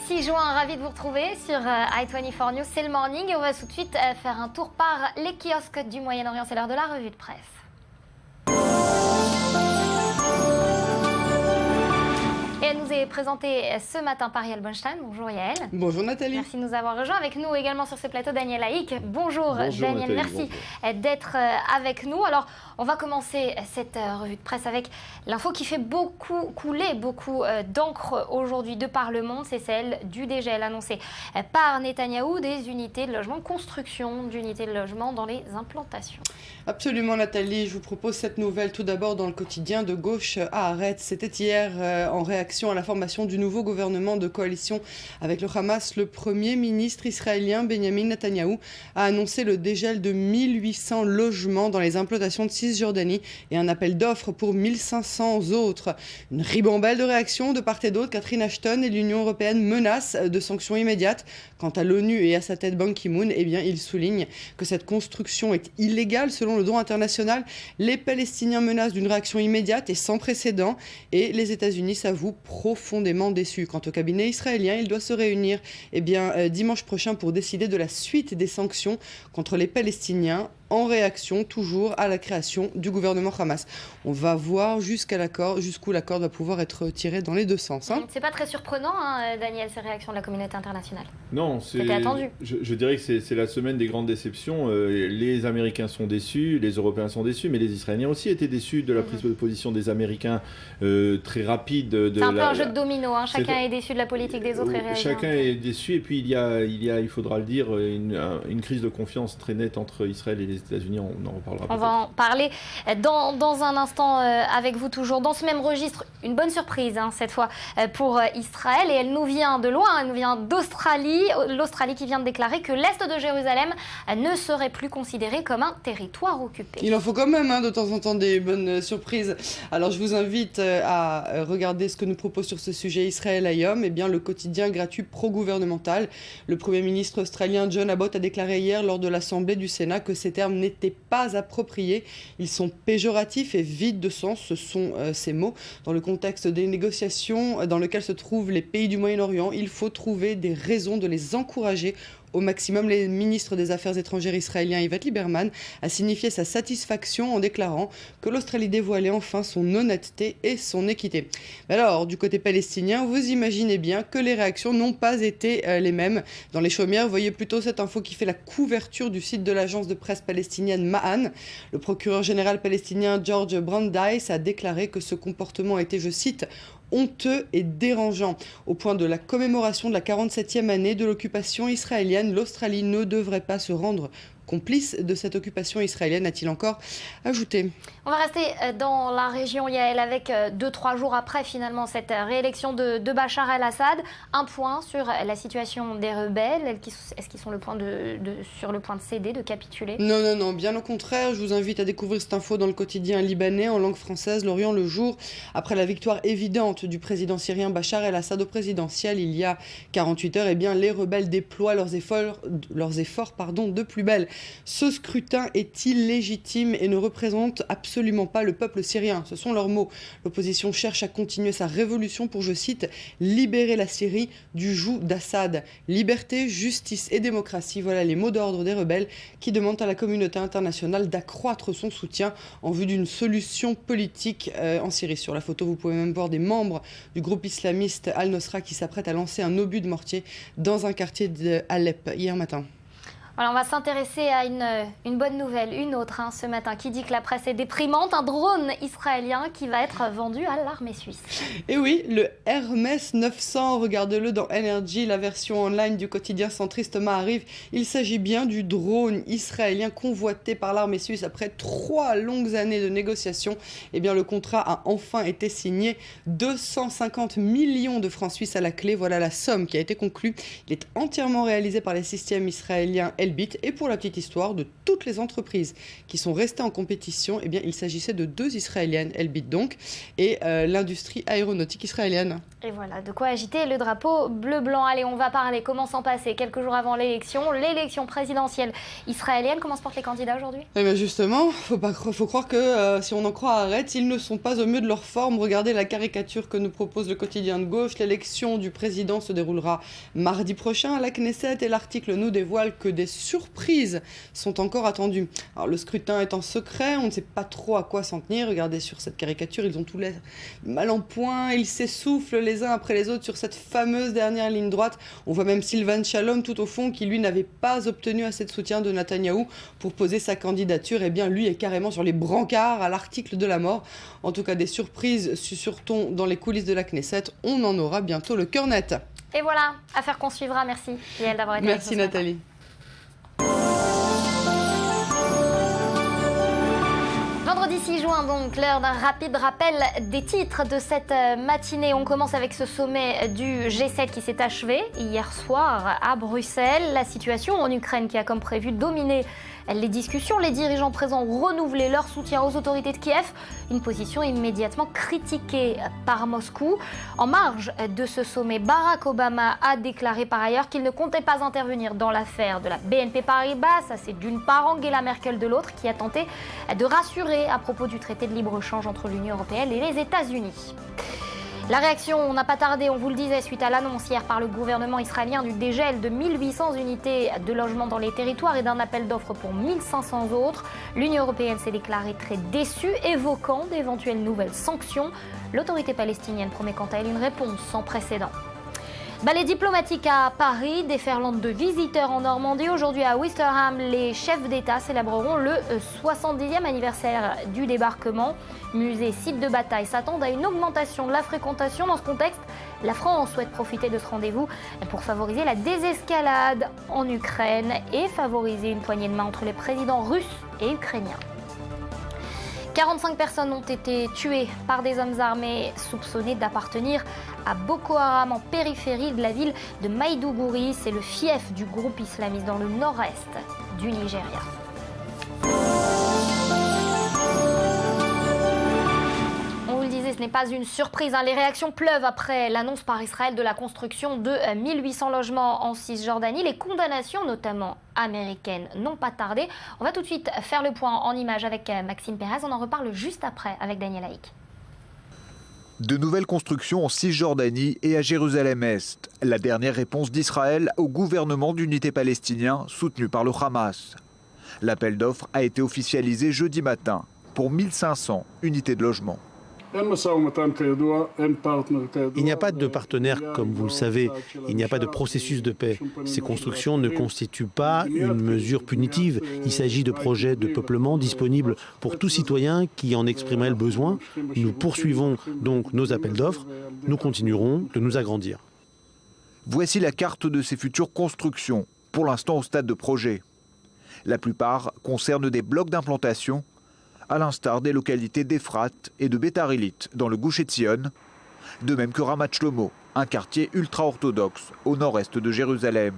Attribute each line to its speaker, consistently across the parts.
Speaker 1: 6 juin, ravi de vous retrouver sur i24 News, c'est le morning et on va tout de suite faire un tour par les kiosques du Moyen-Orient. C'est l'heure de la revue de presse. Et elle nous est présentée ce matin par Yael Bonstein. Bonjour Yael.
Speaker 2: Bonjour Nathalie.
Speaker 1: Merci de nous avoir rejoints. Avec nous également sur ce plateau Daniel Haïk. Bonjour Daniel,
Speaker 3: Nathalie,
Speaker 1: merci d'être avec nous. Alors on va commencer cette revue de presse avec l'info qui fait couler beaucoup d'encre aujourd'hui de par le monde. C'est celle du dégel annoncé par Netanyahou des unités de logement, construction d'unités de logement dans les implantations.
Speaker 2: Absolument Nathalie, je vous propose cette nouvelle tout d'abord dans le quotidien de gauche à Haaretz. C'était hier en réaction à la formation du nouveau gouvernement de coalition avec le Hamas. Le Premier ministre israélien Benjamin Netanyahou a annoncé le dégel de 1800 logements dans les implantations de Cisjordanie et un appel d'offres pour 1500 autres. Une ribambelle de réactions de part et d'autre. Catherine Ashton et l'Union européenne menacent de sanctions immédiates. Quant à l'ONU et à sa tête Ban Ki-moon, il souligne que cette construction est illégale selon le droit international. Les Palestiniens menacent d'une réaction immédiate et sans précédent et les États-Unis s'avouent profondément déçus. Quant au cabinet israélien, il doit se réunir dimanche prochain pour décider de la suite des sanctions contre les Palestiniens en réaction toujours à la création du gouvernement Hamas. On va voir jusqu'où l'accord va pouvoir être tiré dans les deux sens.
Speaker 1: C'est pas très surprenant, Daniel, ces réactions de la communauté internationale.
Speaker 3: Non,
Speaker 1: c'était attendu.
Speaker 3: Je dirais que c'est la semaine des grandes déceptions. Les Américains sont déçus, les Européens sont déçus, mais les Israéliens aussi étaient déçus de la prise de position des Américains très rapide.
Speaker 1: C'est un peu un jeu de domino, chacun est déçu de la politique des autres et réagit.
Speaker 3: Chacun est déçu, et puis il faudra le dire, une crise de confiance très nette entre Israël et les États-Unis, on en reparlera.
Speaker 1: On va en parler dans un instant avec vous toujours. Dans ce même registre, une bonne surprise cette fois pour Israël et elle nous vient de loin, elle nous vient d'Australie. L'Australie qui vient de déclarer que l'Est de Jérusalem ne serait plus considéré comme un territoire occupé.
Speaker 2: Il en faut quand même de temps en temps des bonnes surprises. Alors je vous invite à regarder ce que nous propose sur ce sujet Israël Hayom, le quotidien gratuit pro-gouvernemental. Le Premier ministre australien John Abbott a déclaré hier lors de l'Assemblée du Sénat que ces termes n'étaient pas appropriés. Ils sont péjoratifs et vides de sens, ce sont ces mots. Dans le contexte des négociations dans lesquelles se trouvent les pays du Moyen-Orient, il faut trouver des raisons de les encourager au maximum. Le ministre des Affaires étrangères israélien Ivat Lieberman a signifié sa satisfaction en déclarant que l'Australie dévoilait enfin son honnêteté et son équité. Alors, du côté palestinien, vous imaginez bien que les réactions n'ont pas été les mêmes. Dans les chaumières, vous voyez plutôt cette info qui fait la couverture du site de l'agence de presse palestinienne Ma'an. Le procureur général palestinien George Brandeis a déclaré que ce comportement était, je cite, honteux et dérangeant. Au point de la commémoration de la 47e année de l'occupation israélienne, l'Australie ne devrait pas se rendre complice de cette occupation israélienne, a-t-il encore ajouté.
Speaker 1: On va rester dans la région, Yael, avec 2-3 jours après finalement cette réélection de Bachar el-Assad. Un point sur la situation des rebelles. Est-ce qu'ils sont sur le point de céder, de capituler ?
Speaker 2: Non, bien au contraire. Je vous invite à découvrir cette info dans le quotidien libanais en langue française, L'Orient le jour. Après la victoire évidente du président syrien Bachar el-Assad au présidentiel il y a 48 heures, les rebelles déploient leurs efforts de plus belle. Ce scrutin est illégitime et ne représente absolument pas le peuple syrien. Ce sont leurs mots. L'opposition cherche à continuer sa révolution pour, je cite, libérer la Syrie du joug d'Assad. Liberté, justice et démocratie, voilà les mots d'ordre des rebelles qui demandent à la communauté internationale d'accroître son soutien en vue d'une solution politique en Syrie. Sur la photo, vous pouvez même voir des membres du groupe islamiste Al-Nosra qui s'apprêtent à lancer un obus de mortier dans un quartier d'Alep hier matin.
Speaker 1: Alors on va s'intéresser à une bonne nouvelle, une autre ce matin, qui dit que la presse est déprimante. Un drone israélien qui va être vendu à l'armée suisse.
Speaker 2: Et oui, le Hermes 900, regardez-le dans Energy, la version online du quotidien centriste Maariv. Il s'agit bien du drone israélien convoité par l'armée suisse. Après 3 longues années de négociations, le contrat a enfin été signé. 250 millions de francs suisses à la clé, voilà la somme qui a été conclue. Il est entièrement réalisé par les systèmes israéliens Elbit. Et pour la petite histoire, de toutes les entreprises qui sont restées en compétition, eh bien, il s'agissait de 2 israéliennes, Elbit donc, et l'industrie aéronautique israélienne.
Speaker 1: Et voilà, de quoi agiter le drapeau bleu-blanc. Allez, on va parler. Comment s'en passer quelques jours avant l'élection présidentielle israélienne. Comment se portent les candidats aujourd'hui?
Speaker 2: Eh bien justement, faut croire que si on en croit Haaretz, ils ne sont pas au mieux de leur forme. Regardez la caricature que nous propose le quotidien de gauche. L'élection du président se déroulera mardi prochain à la Knesset et l'article nous dévoile que des surprises sont encore attendues. Alors le scrutin est en secret, on ne sait pas trop à quoi s'en tenir. Regardez sur cette caricature, ils ont tous l'air mal en point, ils s'essoufflent les uns après les autres sur cette fameuse dernière ligne droite. On voit même Sylvan Shalom tout au fond qui lui n'avait pas obtenu assez de soutien de Netanyahou pour poser sa candidature. Et bien lui est carrément sur les brancards à l'article de la mort. En tout cas des surprises susurront dans les coulisses de la Knesset. On en aura bientôt le cœur net.
Speaker 1: Et voilà, affaire qu'on suivra. Merci Yael d'avoir été avec nous.
Speaker 2: Merci Nathalie.
Speaker 1: Vendredi 6 juin, donc, l'heure d'un rapide rappel des titres de cette matinée. On commence avec ce sommet du G7 qui s'est achevé hier soir à Bruxelles. La situation en Ukraine qui a comme prévu dominé les discussions. Les dirigeants présents ont renouvelé leur soutien aux autorités de Kiev. Une position immédiatement critiquée par Moscou. En marge de ce sommet, Barack Obama a déclaré par ailleurs qu'il ne comptait pas intervenir dans l'affaire de la BNP Paribas. Ça, c'est d'une part Angela Merkel de l'autre qui a tenté de rassurer à propos du traité de libre-échange entre l'Union européenne et les États-Unis. La réaction n'a pas tardé, on vous le disait, suite à l'annonce hier par le gouvernement israélien du dégel de 1800 unités de logement dans les territoires et d'un appel d'offres pour 1500 autres. L'Union européenne s'est déclarée très déçue, évoquant d'éventuelles nouvelles sanctions. L'autorité palestinienne promet quant à elle une réponse sans précédent. Ballet diplomatique à Paris, déferlante de visiteurs en Normandie. Aujourd'hui à Ouistreham, les chefs d'État célébreront le 70e anniversaire du débarquement. Musée, site de bataille s'attendent à une augmentation de la fréquentation. Dans ce contexte, la France souhaite profiter de ce rendez-vous pour favoriser la désescalade en Ukraine et favoriser une poignée de main entre les présidents russes et ukrainiens. 45 personnes ont été tuées par des hommes armés soupçonnés d'appartenir à Boko Haram en périphérie de la ville de Maïdougouri. C'est le fief du groupe islamiste dans le nord-est du Nigeria. Ce n'est pas une surprise, Les réactions pleuvent après l'annonce par Israël de la construction de 1800 logements en Cisjordanie. Les condamnations, notamment américaines, n'ont pas tardé. On va tout de suite faire le point en images avec Maxime Pérez. On en reparle juste après avec Daniel Haïk.
Speaker 4: De nouvelles constructions en Cisjordanie et à Jérusalem-Est. La dernière réponse d'Israël au gouvernement d'unité palestinien soutenu par le Hamas. L'appel d'offres a été officialisé jeudi matin pour 1500 unités de logement.
Speaker 5: Il n'y a pas de partenaire, comme vous le savez. Il n'y a pas de processus de paix. Ces constructions ne constituent pas une mesure punitive. Il s'agit de projets de peuplement disponibles pour tout citoyen qui en exprimerait le besoin. Nous poursuivons donc nos appels d'offres. Nous continuerons de nous agrandir.
Speaker 4: Voici la carte de ces futures constructions, pour l'instant au stade de projet. La plupart concernent des blocs d'implantation, à l'instar des localités d'Ephrat et de Beth-Arilit dans le Gush Etzion, de même que Ramat Shlomo, un quartier ultra-orthodoxe au nord-est de Jérusalem.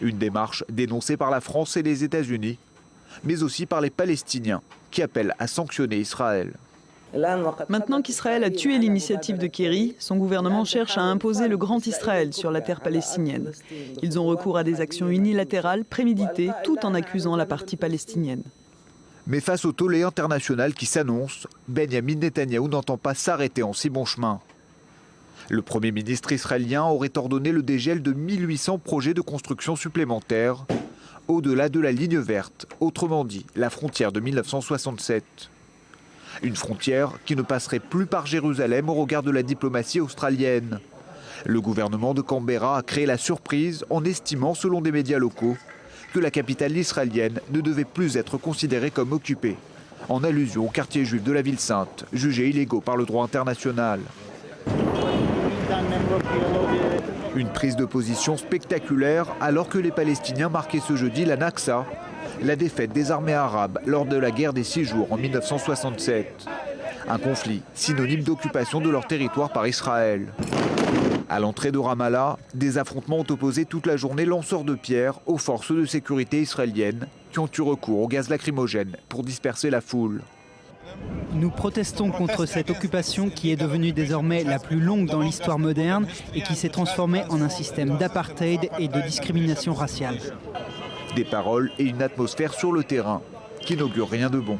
Speaker 4: Une démarche dénoncée par la France et les États-Unis, mais aussi par les Palestiniens qui appellent à sanctionner Israël.
Speaker 6: Maintenant qu'Israël a tué l'initiative de Kerry, son gouvernement cherche à imposer le grand Israël sur la terre palestinienne. Ils ont recours à des actions unilatérales, préméditées, tout en accusant la partie palestinienne.
Speaker 4: Mais face au tollé international qui s'annonce, Benyamin Netanyahou n'entend pas s'arrêter en si bon chemin. Le Premier ministre israélien aurait ordonné le dégel de 1800 projets de construction supplémentaires, au-delà de la ligne verte, autrement dit la frontière de 1967. Une frontière qui ne passerait plus par Jérusalem au regard de la diplomatie australienne. Le gouvernement de Canberra a créé la surprise en estimant, selon des médias locaux, que la capitale israélienne ne devait plus être considérée comme occupée, en allusion au quartier juif de la ville sainte, jugés illégaux par le droit international. Une prise de position spectaculaire alors que les Palestiniens marquaient ce jeudi la Naksa, la défaite des armées arabes lors de la guerre des 6 jours en 1967. Un conflit synonyme d'occupation de leur territoire par Israël. À l'entrée de Ramallah, des affrontements ont opposé toute la journée lanceurs de pierres aux forces de sécurité israéliennes qui ont eu recours au gaz lacrymogène pour disperser la foule.
Speaker 7: Nous protestons contre cette occupation qui est devenue désormais la plus longue dans l'histoire moderne et qui s'est transformée en un système d'apartheid et de discrimination raciale.
Speaker 4: Des paroles et une atmosphère sur le terrain qui n'augurent rien de bon.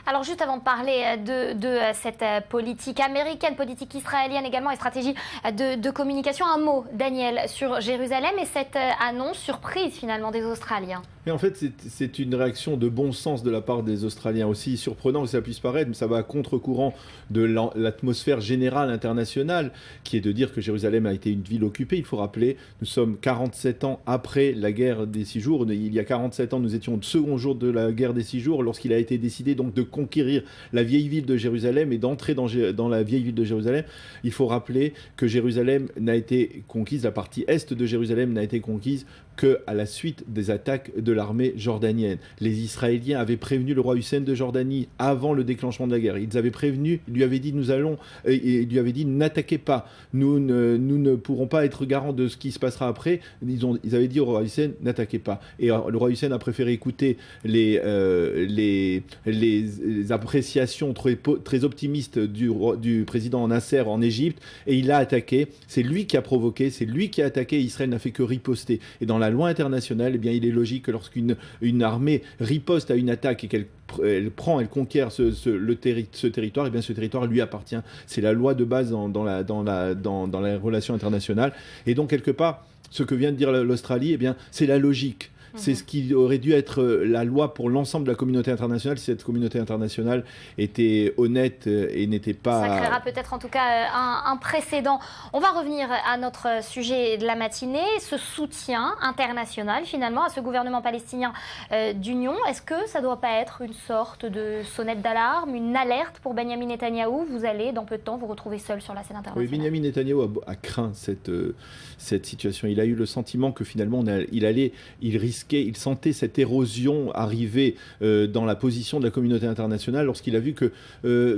Speaker 1: Alors juste avant de parler de cette politique américaine, politique israélienne également et stratégie de communication, un mot, Daniel, sur Jérusalem et cette annonce surprise finalement des Australiens.
Speaker 3: Et en fait, c'est une réaction de bon sens de la part des Australiens, aussi surprenant que ça puisse paraître, mais ça va à contre-courant de l'atmosphère générale internationale, qui est de dire que Jérusalem a été une ville occupée. Il faut rappeler, nous sommes 47 ans après la guerre des 6 jours. Il y a 47 ans, nous étions au second jour de la guerre des 6 jours, lorsqu'il a été décidé donc de conquérir la vieille ville de Jérusalem et d'entrer dans la vieille ville de Jérusalem. Il faut rappeler que Jérusalem n'a été conquise, la partie est de Jérusalem n'a été conquise qu'à la suite des attaques de l'armée jordanienne. Les Israéliens avaient prévenu le roi Hussein de Jordanie avant le déclenchement de la guerre. Ils avaient prévenu, ils lui avaient dit ils lui avaient dit n'attaquez pas, nous ne pourrons pas être garants de ce qui se passera après. Ils avaient dit au roi Hussein n'attaquez pas. Et le roi Hussein a préféré écouter les appréciations très optimistes du président Nasser en Égypte et il a attaqué. C'est lui qui a provoqué, c'est lui qui a attaqué. Israël n'a fait que riposter. Et dans la loi internationale, eh bien, il est logique que lorsqu'une armée riposte à une attaque et qu'elle conquiert ce territoire, eh bien, ce territoire lui appartient. C'est la loi de base dans la relation internationale. Et donc, quelque part, ce que vient de dire l'Australie, eh bien, c'est la logique. C'est ce qui aurait dû être la loi pour l'ensemble de la communauté internationale si cette communauté internationale était honnête et n'était pas...
Speaker 1: Ça créera peut-être en tout cas un précédent. On va revenir à notre sujet de la matinée, ce soutien international finalement à ce gouvernement palestinien d'union. Est-ce que ça ne doit pas être une sorte de sonnette d'alarme, une alerte pour Benyamin Netanyahou? Vous allez dans peu de temps vous retrouver seul sur la scène internationale.
Speaker 3: Oui, Benyamin Netanyahou a craint cette situation. Il a eu le sentiment que finalement il sentait cette érosion arriver dans la position de la communauté internationale lorsqu'il a vu que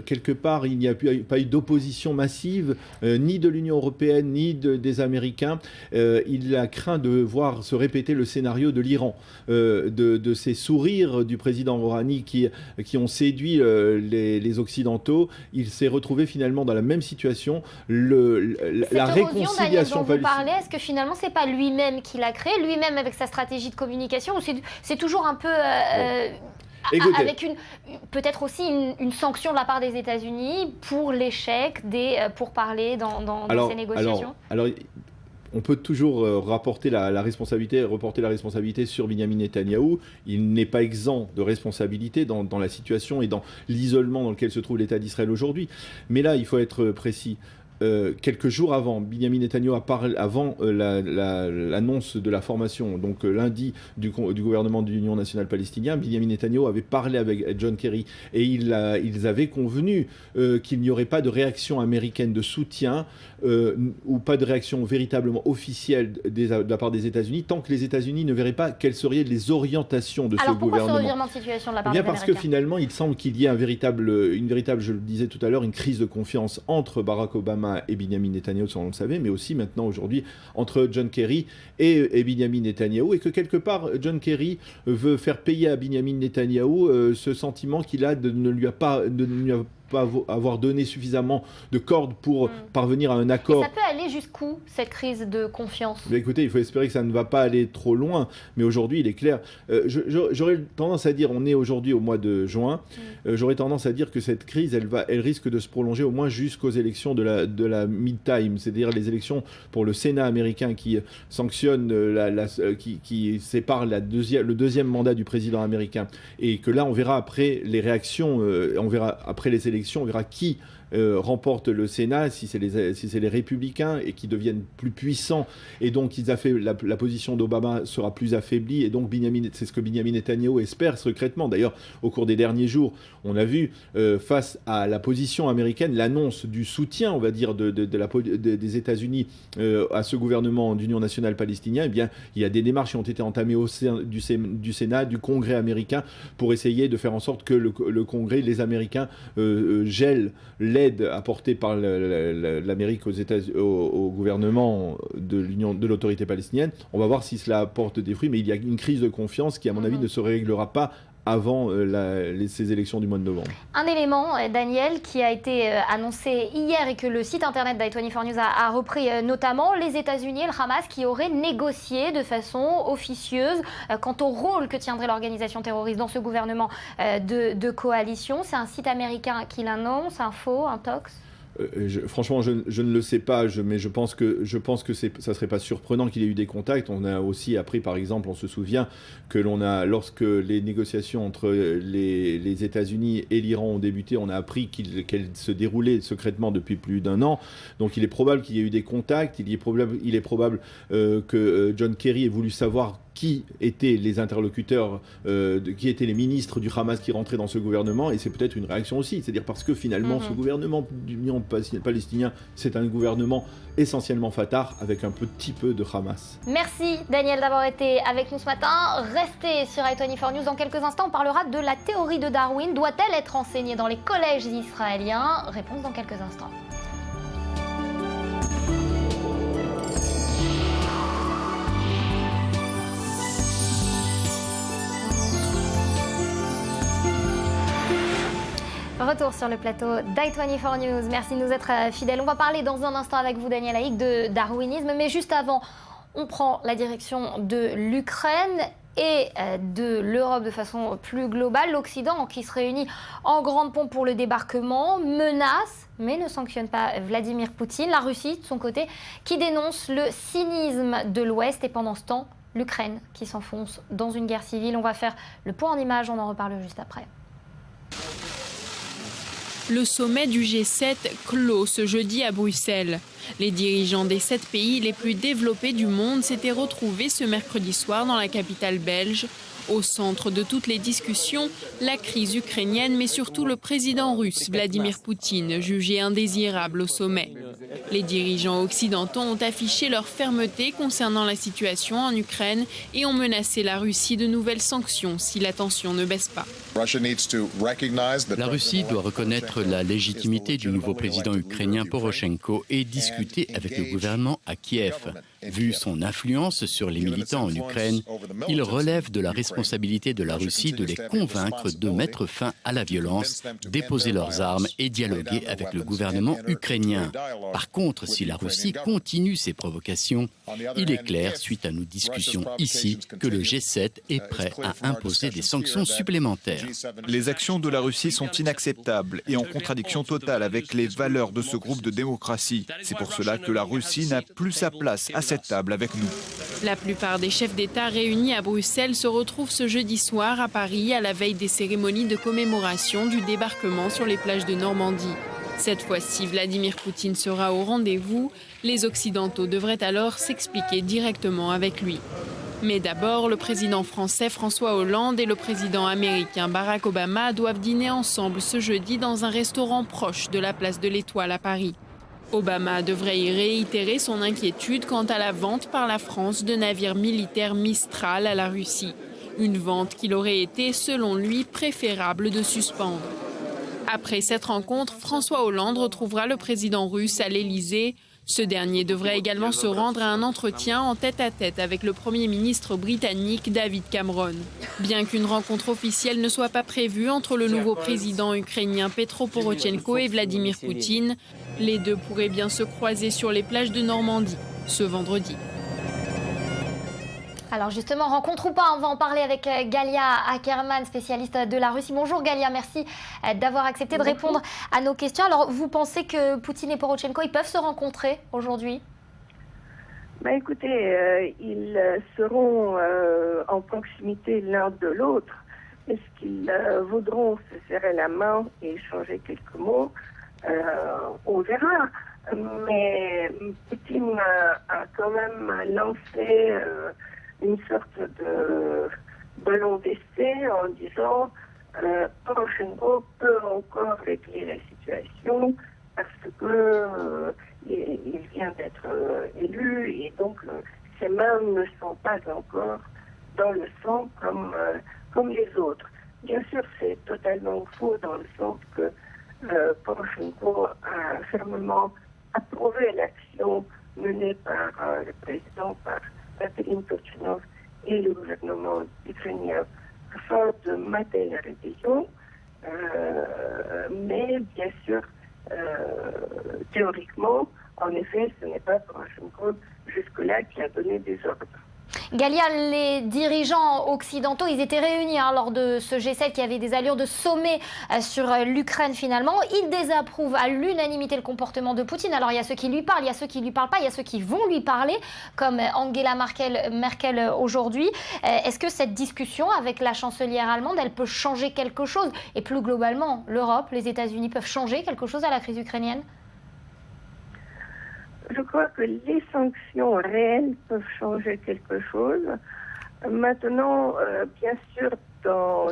Speaker 3: quelque part il n'y a pas eu d'opposition massive ni de l'Union européenne ni des Américains. Il a craint de voir se répéter le scénario de l'Iran, de ces sourires du président Rouhani qui ont séduit les Occidentaux. Il s'est retrouvé finalement dans la même situation. La réconciliation
Speaker 1: dont vous parlez, est-ce que finalement c'est pas lui-même qui l'a créé, lui-même avec sa stratégie de communication, ou c'est toujours un peu avec peut-être aussi une sanction de la part des États-Unis pour l'échec des pourparlers dans ces négociations?
Speaker 3: Alors, on peut toujours reporter la responsabilité sur Benyamin Netanyahou. Il n'est pas exempt de responsabilité dans la situation et dans l'isolement dans lequel se trouve l'État d'Israël aujourd'hui. Mais là, il faut être précis. Quelques jours avant, Benyamin Netanyahou avant l'annonce de la formation, donc lundi, du gouvernement de l'Union nationale palestinienne, Benyamin Netanyahou avait parlé avec John Kerry et ils avaient convenu qu'il n'y aurait pas de réaction américaine de soutien ou pas de réaction véritablement officielle de la part des États-Unis tant que les États-Unis ne verraient pas quelles seraient les orientations de ce gouvernement.
Speaker 1: Alors pourquoi ce revirement de situation de la part des Américains?
Speaker 3: Parce que finalement, il semble qu'il y ait une véritable, je le disais tout à l'heure, une crise de confiance entre Barack Obama et Benyamin Netanyahou, on le savait, mais aussi maintenant aujourd'hui entre John Kerry et Benyamin Netanyahou, et que quelque part John Kerry veut faire payer à Benyamin Netanyahou ce sentiment qu'il a de ne lui avoir donné suffisamment de cordes pour parvenir à un accord.
Speaker 1: Et ça peut aller jusqu'où, cette crise de confiance?
Speaker 3: Mais écoutez, il faut espérer que ça ne va pas aller trop loin, mais aujourd'hui, il est clair. J'aurais tendance à dire, on est aujourd'hui au mois de juin, j'aurais tendance à dire que cette crise, elle risque de se prolonger au moins jusqu'aux élections de la mid-time, c'est-à-dire les élections pour le Sénat américain qui sanctionne, qui sépare le deuxième mandat du président américain. Et que là, on verra après les réactions, on verra après les élections, on verra qui remporte le Sénat, si c'est les républicains et qui deviennent plus puissants, et donc la position d'Obama sera plus affaiblie, et donc c'est ce que Benyamin Netanyahou espère secrètement. D'ailleurs, au cours des derniers jours, on a vu face à la position américaine, l'annonce du soutien, on va dire, des États-Unis à ce gouvernement d'union nationale palestinien. Eh bien, il y a des démarches qui ont été entamées au sein du Sénat, du Congrès américain, pour essayer de faire en sorte que le Congrès, les Américains gèlent l'aide l'aide apportée par l'Amérique au gouvernement de l'autorité palestinienne. On va voir si cela apporte des fruits, mais il y a une crise de confiance qui, à mon avis, ne se réglera pas avant ces élections du mois de novembre.
Speaker 1: Un élément, Daniel, qui a été annoncé hier et que le site internet d'i24 News a repris notamment, les États-Unis et le Hamas qui auraient négocié de façon officieuse quant au rôle que tiendrait l'organisation terroriste dans ce gouvernement de coalition. C'est un site américain qui l'annonce, un faux, un tox?
Speaker 3: Franchement, je ne le sais pas, mais je pense que ça serait pas surprenant qu'il y ait eu des contacts. On a aussi appris, par exemple, on se souvient que lorsque les négociations entre les États-Unis et l'Iran ont débuté, on a appris qu'elles se déroulaient secrètement depuis plus d'1 an. Donc il est probable qu'il y ait eu des contacts. Il est probable que John Kerry ait voulu savoir qui étaient les interlocuteurs, qui étaient les ministres du Hamas qui rentraient dans ce gouvernement, et c'est peut-être une réaction aussi, c'est-à-dire parce que finalement ce gouvernement d'union palestinien, c'est un gouvernement essentiellement Fatah avec un petit peu de Hamas.
Speaker 1: Merci Daniel d'avoir été avec nous ce matin. Restez sur i24 News. Dans quelques instants, on parlera de la théorie de Darwin. Doit-elle être enseignée dans les collèges israéliens? Réponse dans quelques instants. Retour sur le plateau d'i24 News. Merci de nous être fidèles. On va parler dans un instant avec vous, Daniel Haïk, de darwinisme. Mais juste avant, on prend la direction de l'Ukraine et de l'Europe de façon plus globale. L'Occident, qui se réunit en grande pompe pour le débarquement, menace, mais ne sanctionne pas Vladimir Poutine. La Russie, de son côté, qui dénonce le cynisme de l'Ouest. Et pendant ce temps, l'Ukraine qui s'enfonce dans une guerre civile. On va faire le point en images, on en reparle juste après.
Speaker 8: Le sommet du G7 clôt ce jeudi à Bruxelles. Les dirigeants des 7 pays les plus développés du monde s'étaient retrouvés ce mercredi soir dans la capitale belge. Au centre de toutes les discussions, la crise ukrainienne, mais surtout le président russe Vladimir Poutine, jugé indésirable au sommet. Les dirigeants occidentaux ont affiché leur fermeté concernant la situation en Ukraine et ont menacé la Russie de nouvelles sanctions si la tension ne baisse pas.
Speaker 9: La Russie doit reconnaître la légitimité du nouveau président ukrainien Porochenko et discuter avec le gouvernement à Kiev. Vu son influence sur les militants en Ukraine, il relève de la responsabilité de la Russie de les convaincre de mettre fin à la violence, déposer leurs armes et dialoguer avec le gouvernement ukrainien. Par contre, si la Russie continue ses provocations, il est clair, suite à nos discussions ici, que le G7 est prêt à imposer des sanctions supplémentaires.
Speaker 4: Les actions de la Russie sont inacceptables et en contradiction totale avec les valeurs de ce groupe de démocratie. C'est pour cela que la Russie n'a plus sa place à cette table avec nous.
Speaker 8: La plupart des chefs d'État réunis à Bruxelles se retrouvent ce jeudi soir à Paris à la veille des cérémonies de commémoration du débarquement sur les plages de Normandie. Cette fois-ci, Vladimir Poutine sera au rendez-vous. Les Occidentaux devraient alors s'expliquer directement avec lui. Mais d'abord, le président français François Hollande et le président américain Barack Obama doivent dîner ensemble ce jeudi dans un restaurant proche de la place de l'Étoile à Paris. Obama devrait y réitérer son inquiétude quant à la vente par la France de navires militaires Mistral à la Russie. Une vente qu'il aurait été, selon lui, préférable de suspendre. Après cette rencontre, François Hollande retrouvera le président russe à l'Élysée. Ce dernier devrait également se rendre à un entretien en tête-à-tête avec le Premier ministre britannique David Cameron. Bien qu'une rencontre officielle ne soit pas prévue entre le nouveau président ukrainien Petro Porochenko et Vladimir Poutine, les deux pourraient bien se croiser sur les plages de Normandie ce vendredi.
Speaker 1: Alors justement, rencontre ou pas, on va en parler avec Galia Ackerman, spécialiste de la Russie. Bonjour Galia, merci d'avoir accepté de répondre à nos questions. Alors vous pensez que Poutine et Porochenko, ils peuvent se rencontrer aujourd'hui ?
Speaker 10: Écoutez, ils seront en proximité l'un de l'autre. Est-ce qu'ils voudront se serrer la main et échanger quelques mots ? On verra. Mais Poutine a quand même lancé une sorte de ballon d'essai en disant Porochenko peut encore régler la situation parce que il vient d'être élu et donc ses mains ne sont pas encore dans le sang comme les autres. Bien sûr, c'est totalement faux dans le sens que Poroshenko a fermement approuvé l'action menée par le président, par Vladimir Turchinov et le gouvernement ukrainien afin de mater la rébellion. Mais bien sûr, théoriquement, en effet, ce n'est pas Poroshenko jusque-là qui a donné des ordres.
Speaker 1: Galia, les dirigeants occidentaux, ils étaient réunis lors de ce G7 qui avait des allures de sommet sur l'Ukraine finalement. Ils désapprouvent à l'unanimité le comportement de Poutine. Alors il y a ceux qui lui parlent, il y a ceux qui ne lui parlent pas, il y a ceux qui vont lui parler, comme Angela Merkel aujourd'hui. Est-ce que cette discussion avec la chancelière allemande, elle peut changer quelque chose? Et plus globalement, l'Europe, les États-Unis peuvent changer quelque chose à la crise ukrainienne?
Speaker 10: Je crois que les sanctions réelles peuvent changer quelque chose. Maintenant, bien sûr, dans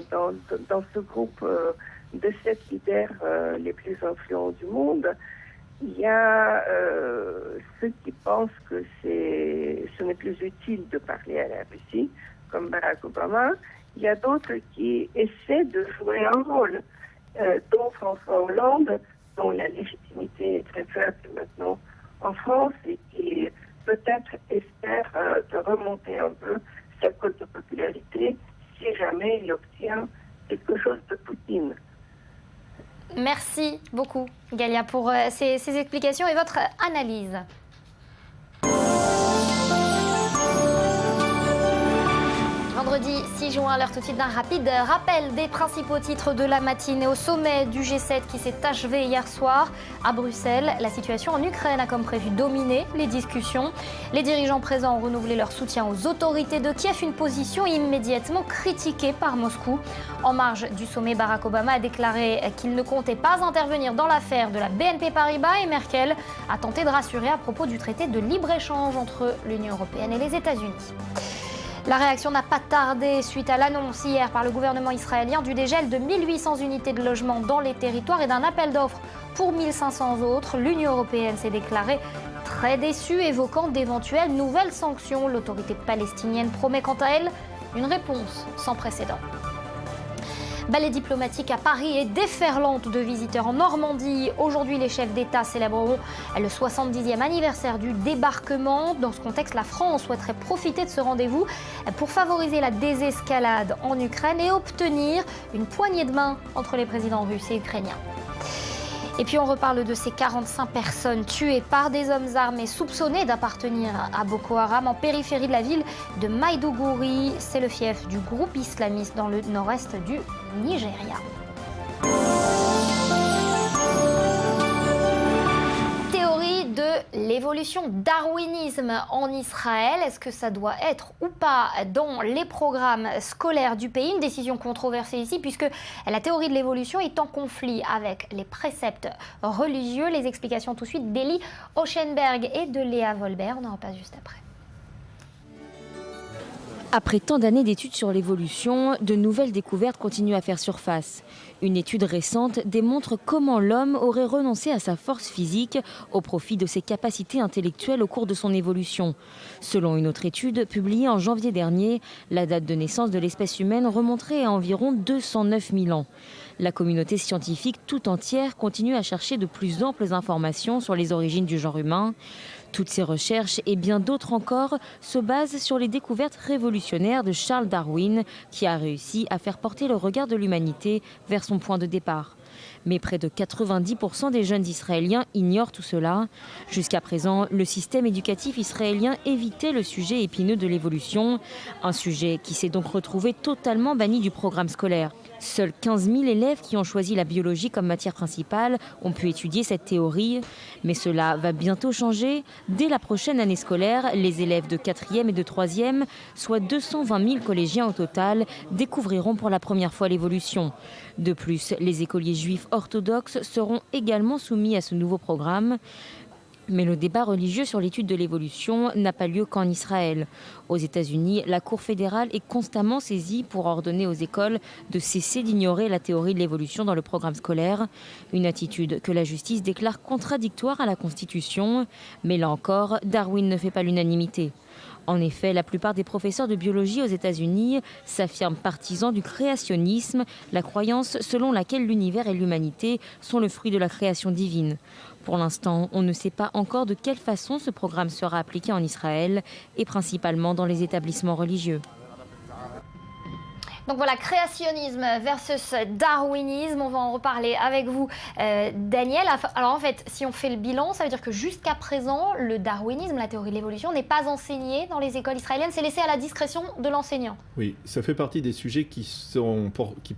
Speaker 10: ce groupe de 7 leaders les plus influents du monde, il y a ceux qui pensent que ce n'est plus utile de parler à la Russie, comme Barack Obama. Il y a d'autres qui essaient de jouer un rôle, dont François Hollande, dont la légitimité est très faible maintenant en France et qui peut-être espère de remonter un peu sa cote de popularité si jamais il obtient quelque chose de Poutine.
Speaker 1: Merci beaucoup, Galia, pour ces explications et votre analyse. Vendredi 6 juin, l'heure tout de suite d'un rapide rappel des principaux titres de la matinée au sommet du G7 qui s'est achevé hier soir à Bruxelles. La situation en Ukraine a comme prévu dominé les discussions. Les dirigeants présents ont renouvelé leur soutien aux autorités de Kiev, une position immédiatement critiquée par Moscou. En marge du sommet, Barack Obama a déclaré qu'il ne comptait pas intervenir dans l'affaire de la BNP Paribas et Merkel a tenté de rassurer à propos du traité de libre-échange entre l'Union européenne et les États-Unis. La réaction n'a pas tardé suite à l'annonce hier par le gouvernement israélien du dégel de 1800 unités de logement dans les territoires et d'un appel d'offres pour 1500 autres. L'Union européenne s'est déclarée très déçue, évoquant d'éventuelles nouvelles sanctions. L'autorité palestinienne promet quant à elle une réponse sans précédent. Ballet diplomatique à Paris et déferlante de visiteurs en Normandie. Aujourd'hui, les chefs d'État célébreront le 70e anniversaire du débarquement. Dans ce contexte, la France souhaiterait profiter de ce rendez-vous pour favoriser la désescalade en Ukraine et obtenir une poignée de main entre les présidents russes et ukrainiens. Et puis on reparle de ces 45 personnes tuées par des hommes armés soupçonnés d'appartenir à Boko Haram en périphérie de la ville de Maïdougouri. C'est le fief du groupe islamiste dans le nord-est du Nigeria. Théorie de l'évolution, darwinisme en Israël. Est-ce que ça doit être ou pas dans les programmes scolaires du pays? Une décision controversée ici puisque la théorie de l'évolution est en conflit avec les préceptes religieux. Les explications tout de suite d'Elie Oschenberg et de Léa Volbert. On en repasse juste après.
Speaker 11: Après tant d'années d'études sur l'évolution, de nouvelles découvertes continuent à faire surface. Une étude récente démontre comment l'homme aurait renoncé à sa force physique au profit de ses capacités intellectuelles au cours de son évolution. Selon une autre étude publiée en janvier dernier, la date de naissance de l'espèce humaine remonterait à environ 209 000 ans. La communauté scientifique tout entière continue à chercher de plus amples informations sur les origines du genre humain. Toutes ces recherches et bien d'autres encore se basent sur les découvertes révolutionnaires de Charles Darwin, qui a réussi à faire porter le regard de l'humanité vers son point de départ. Mais près de 90% des jeunes Israéliens ignorent tout cela. Jusqu'à présent, le système éducatif israélien évitait le sujet épineux de l'évolution, un sujet qui s'est donc retrouvé totalement banni du programme scolaire. Seuls 15 000 élèves qui ont choisi la biologie comme matière principale ont pu étudier cette théorie. Mais cela va bientôt changer. Dès la prochaine année scolaire, les élèves de 4e et de 3e, soit 220 000 collégiens au total, découvriront pour la première fois l'évolution. De plus, les écoliers juifs orthodoxes seront également soumis à ce nouveau programme. Mais le débat religieux sur l'étude de l'évolution n'a pas lieu qu'en Israël. Aux États-Unis, la Cour fédérale est constamment saisie pour ordonner aux écoles de cesser d'ignorer la théorie de l'évolution dans le programme scolaire. Une attitude que la justice déclare contradictoire à la Constitution. Mais là encore, Darwin ne fait pas l'unanimité. En effet, la plupart des professeurs de biologie aux États-Unis s'affirment partisans du créationnisme, la croyance selon laquelle l'univers et l'humanité sont le fruit de la création divine. Pour l'instant, on ne sait pas encore de quelle façon ce programme sera appliqué en Israël et principalement dans les établissements religieux.
Speaker 1: Donc voilà, créationnisme versus darwinisme, on va en reparler avec vous, Daniel. Alors en fait, si on fait le bilan, ça veut dire que jusqu'à présent, le darwinisme, la théorie de l'évolution, n'est pas enseigné dans les écoles israéliennes, c'est laissé à la discrétion de l'enseignant.
Speaker 3: Oui, ça fait partie des sujets qui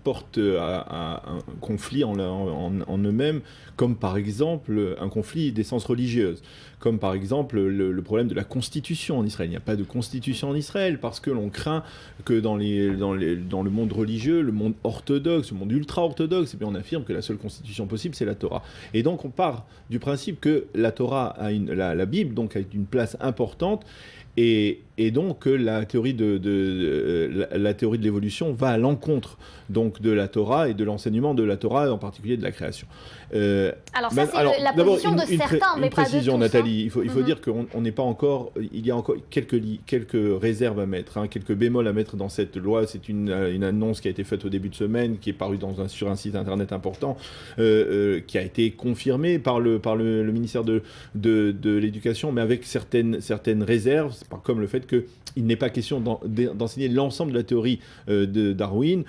Speaker 3: portent à un conflit en eux-mêmes, comme par exemple un conflit d'essence religieuse, comme par exemple le problème de la constitution en Israël. Il n'y a pas de constitution en Israël parce que l'on craint que dans le monde religieux, le monde orthodoxe, le monde ultra-orthodoxe, et bien on affirme que la seule constitution possible, c'est la Torah. Et donc on part du principe que la Torah la Bible donc a une place importante, et donc la théorie de l'évolution va à l'encontre donc de la Torah et de l'enseignement de la Torah, en particulier de la création.
Speaker 1: Alors ça, c'est la position de certains, mais pas de tous. Une précision,
Speaker 3: Nathalie, il faut dire qu'on n'est pas encore... Il y a encore quelques réserves à mettre, quelques bémols à mettre dans cette loi. C'est une annonce qui a été faite au début de semaine, qui est parue sur un site internet important, qui a été confirmée par le ministère de l'Éducation, mais avec certaines réserves, comme le fait qu'il n'est pas question d'enseigner l'ensemble de la théorie de Darwin,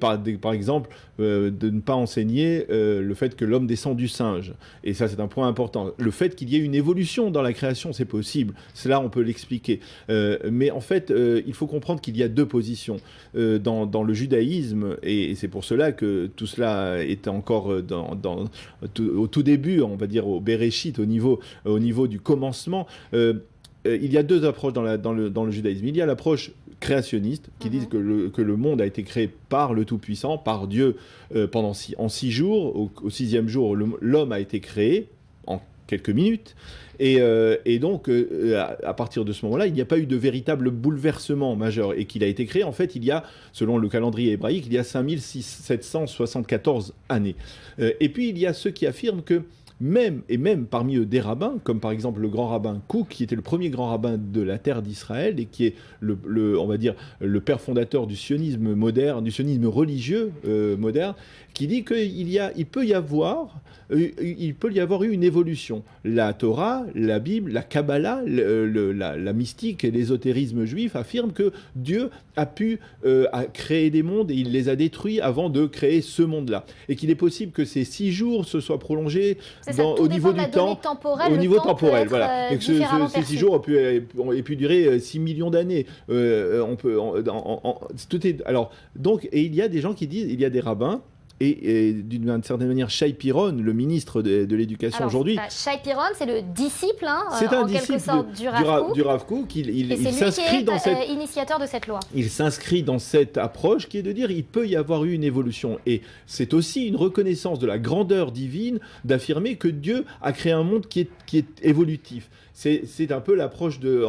Speaker 3: par exemple, de ne pas enseigner le fait que l'homme descend du singe. Et ça, c'est un point important. Le fait qu'il y ait une évolution dans la création, c'est possible. Cela, on peut l'expliquer. Mais en fait, il faut comprendre qu'il y a deux positions. Dans le judaïsme, et c'est pour cela que tout cela était encore au tout début, on va dire au Bereshit, au niveau du commencement, il y a deux approches dans le judaïsme. Il y a l'approche créationniste qui dit que le monde a été créé par le Tout-Puissant, par Dieu, en 6 jours. Au 6e jour, l'homme a été créé en quelques minutes. Et donc, à partir de ce moment-là, il n'y a pas eu de véritable bouleversement majeur. Et qu'il a été créé, en fait, selon le calendrier hébraïque, il y a 5774 années. Et puis, il y a ceux qui affirment que même parmi eux des rabbins, comme par exemple le grand rabbin Kook, qui était le premier grand rabbin de la terre d'Israël et qui est on va dire le père fondateur du sionisme moderne, du sionisme religieux moderne, qui dit qu'il peut y avoir eu une évolution. La Torah, la Bible, la Kabbalah, la mystique et l'ésotérisme juif affirment que Dieu a pu créer des mondes et il les a détruits avant de créer ce monde-là. Et qu'il est possible que ces 6 jours se soient prolongés au niveau du temps, au niveau temporel, voilà. Et que ces 6 jours aient pu durer 6 millions d'années. Alors, donc, et il y a des gens qui disent, il y a des rabbins, et d'une certaine manière, Shai Piron, le ministre de l'Éducation aujourd'hui...
Speaker 1: Shai Piron, c'est le disciple,
Speaker 3: en quelque sorte, du Rav Kook. Il s'inscrit dans cette...
Speaker 1: initiateur de cette loi.
Speaker 3: Il s'inscrit dans cette approche qui est de dire qu'il peut y avoir eu une évolution. Et c'est aussi une reconnaissance de la grandeur divine d'affirmer que Dieu a créé un monde qui est évolutif. C'est un peu l'approche de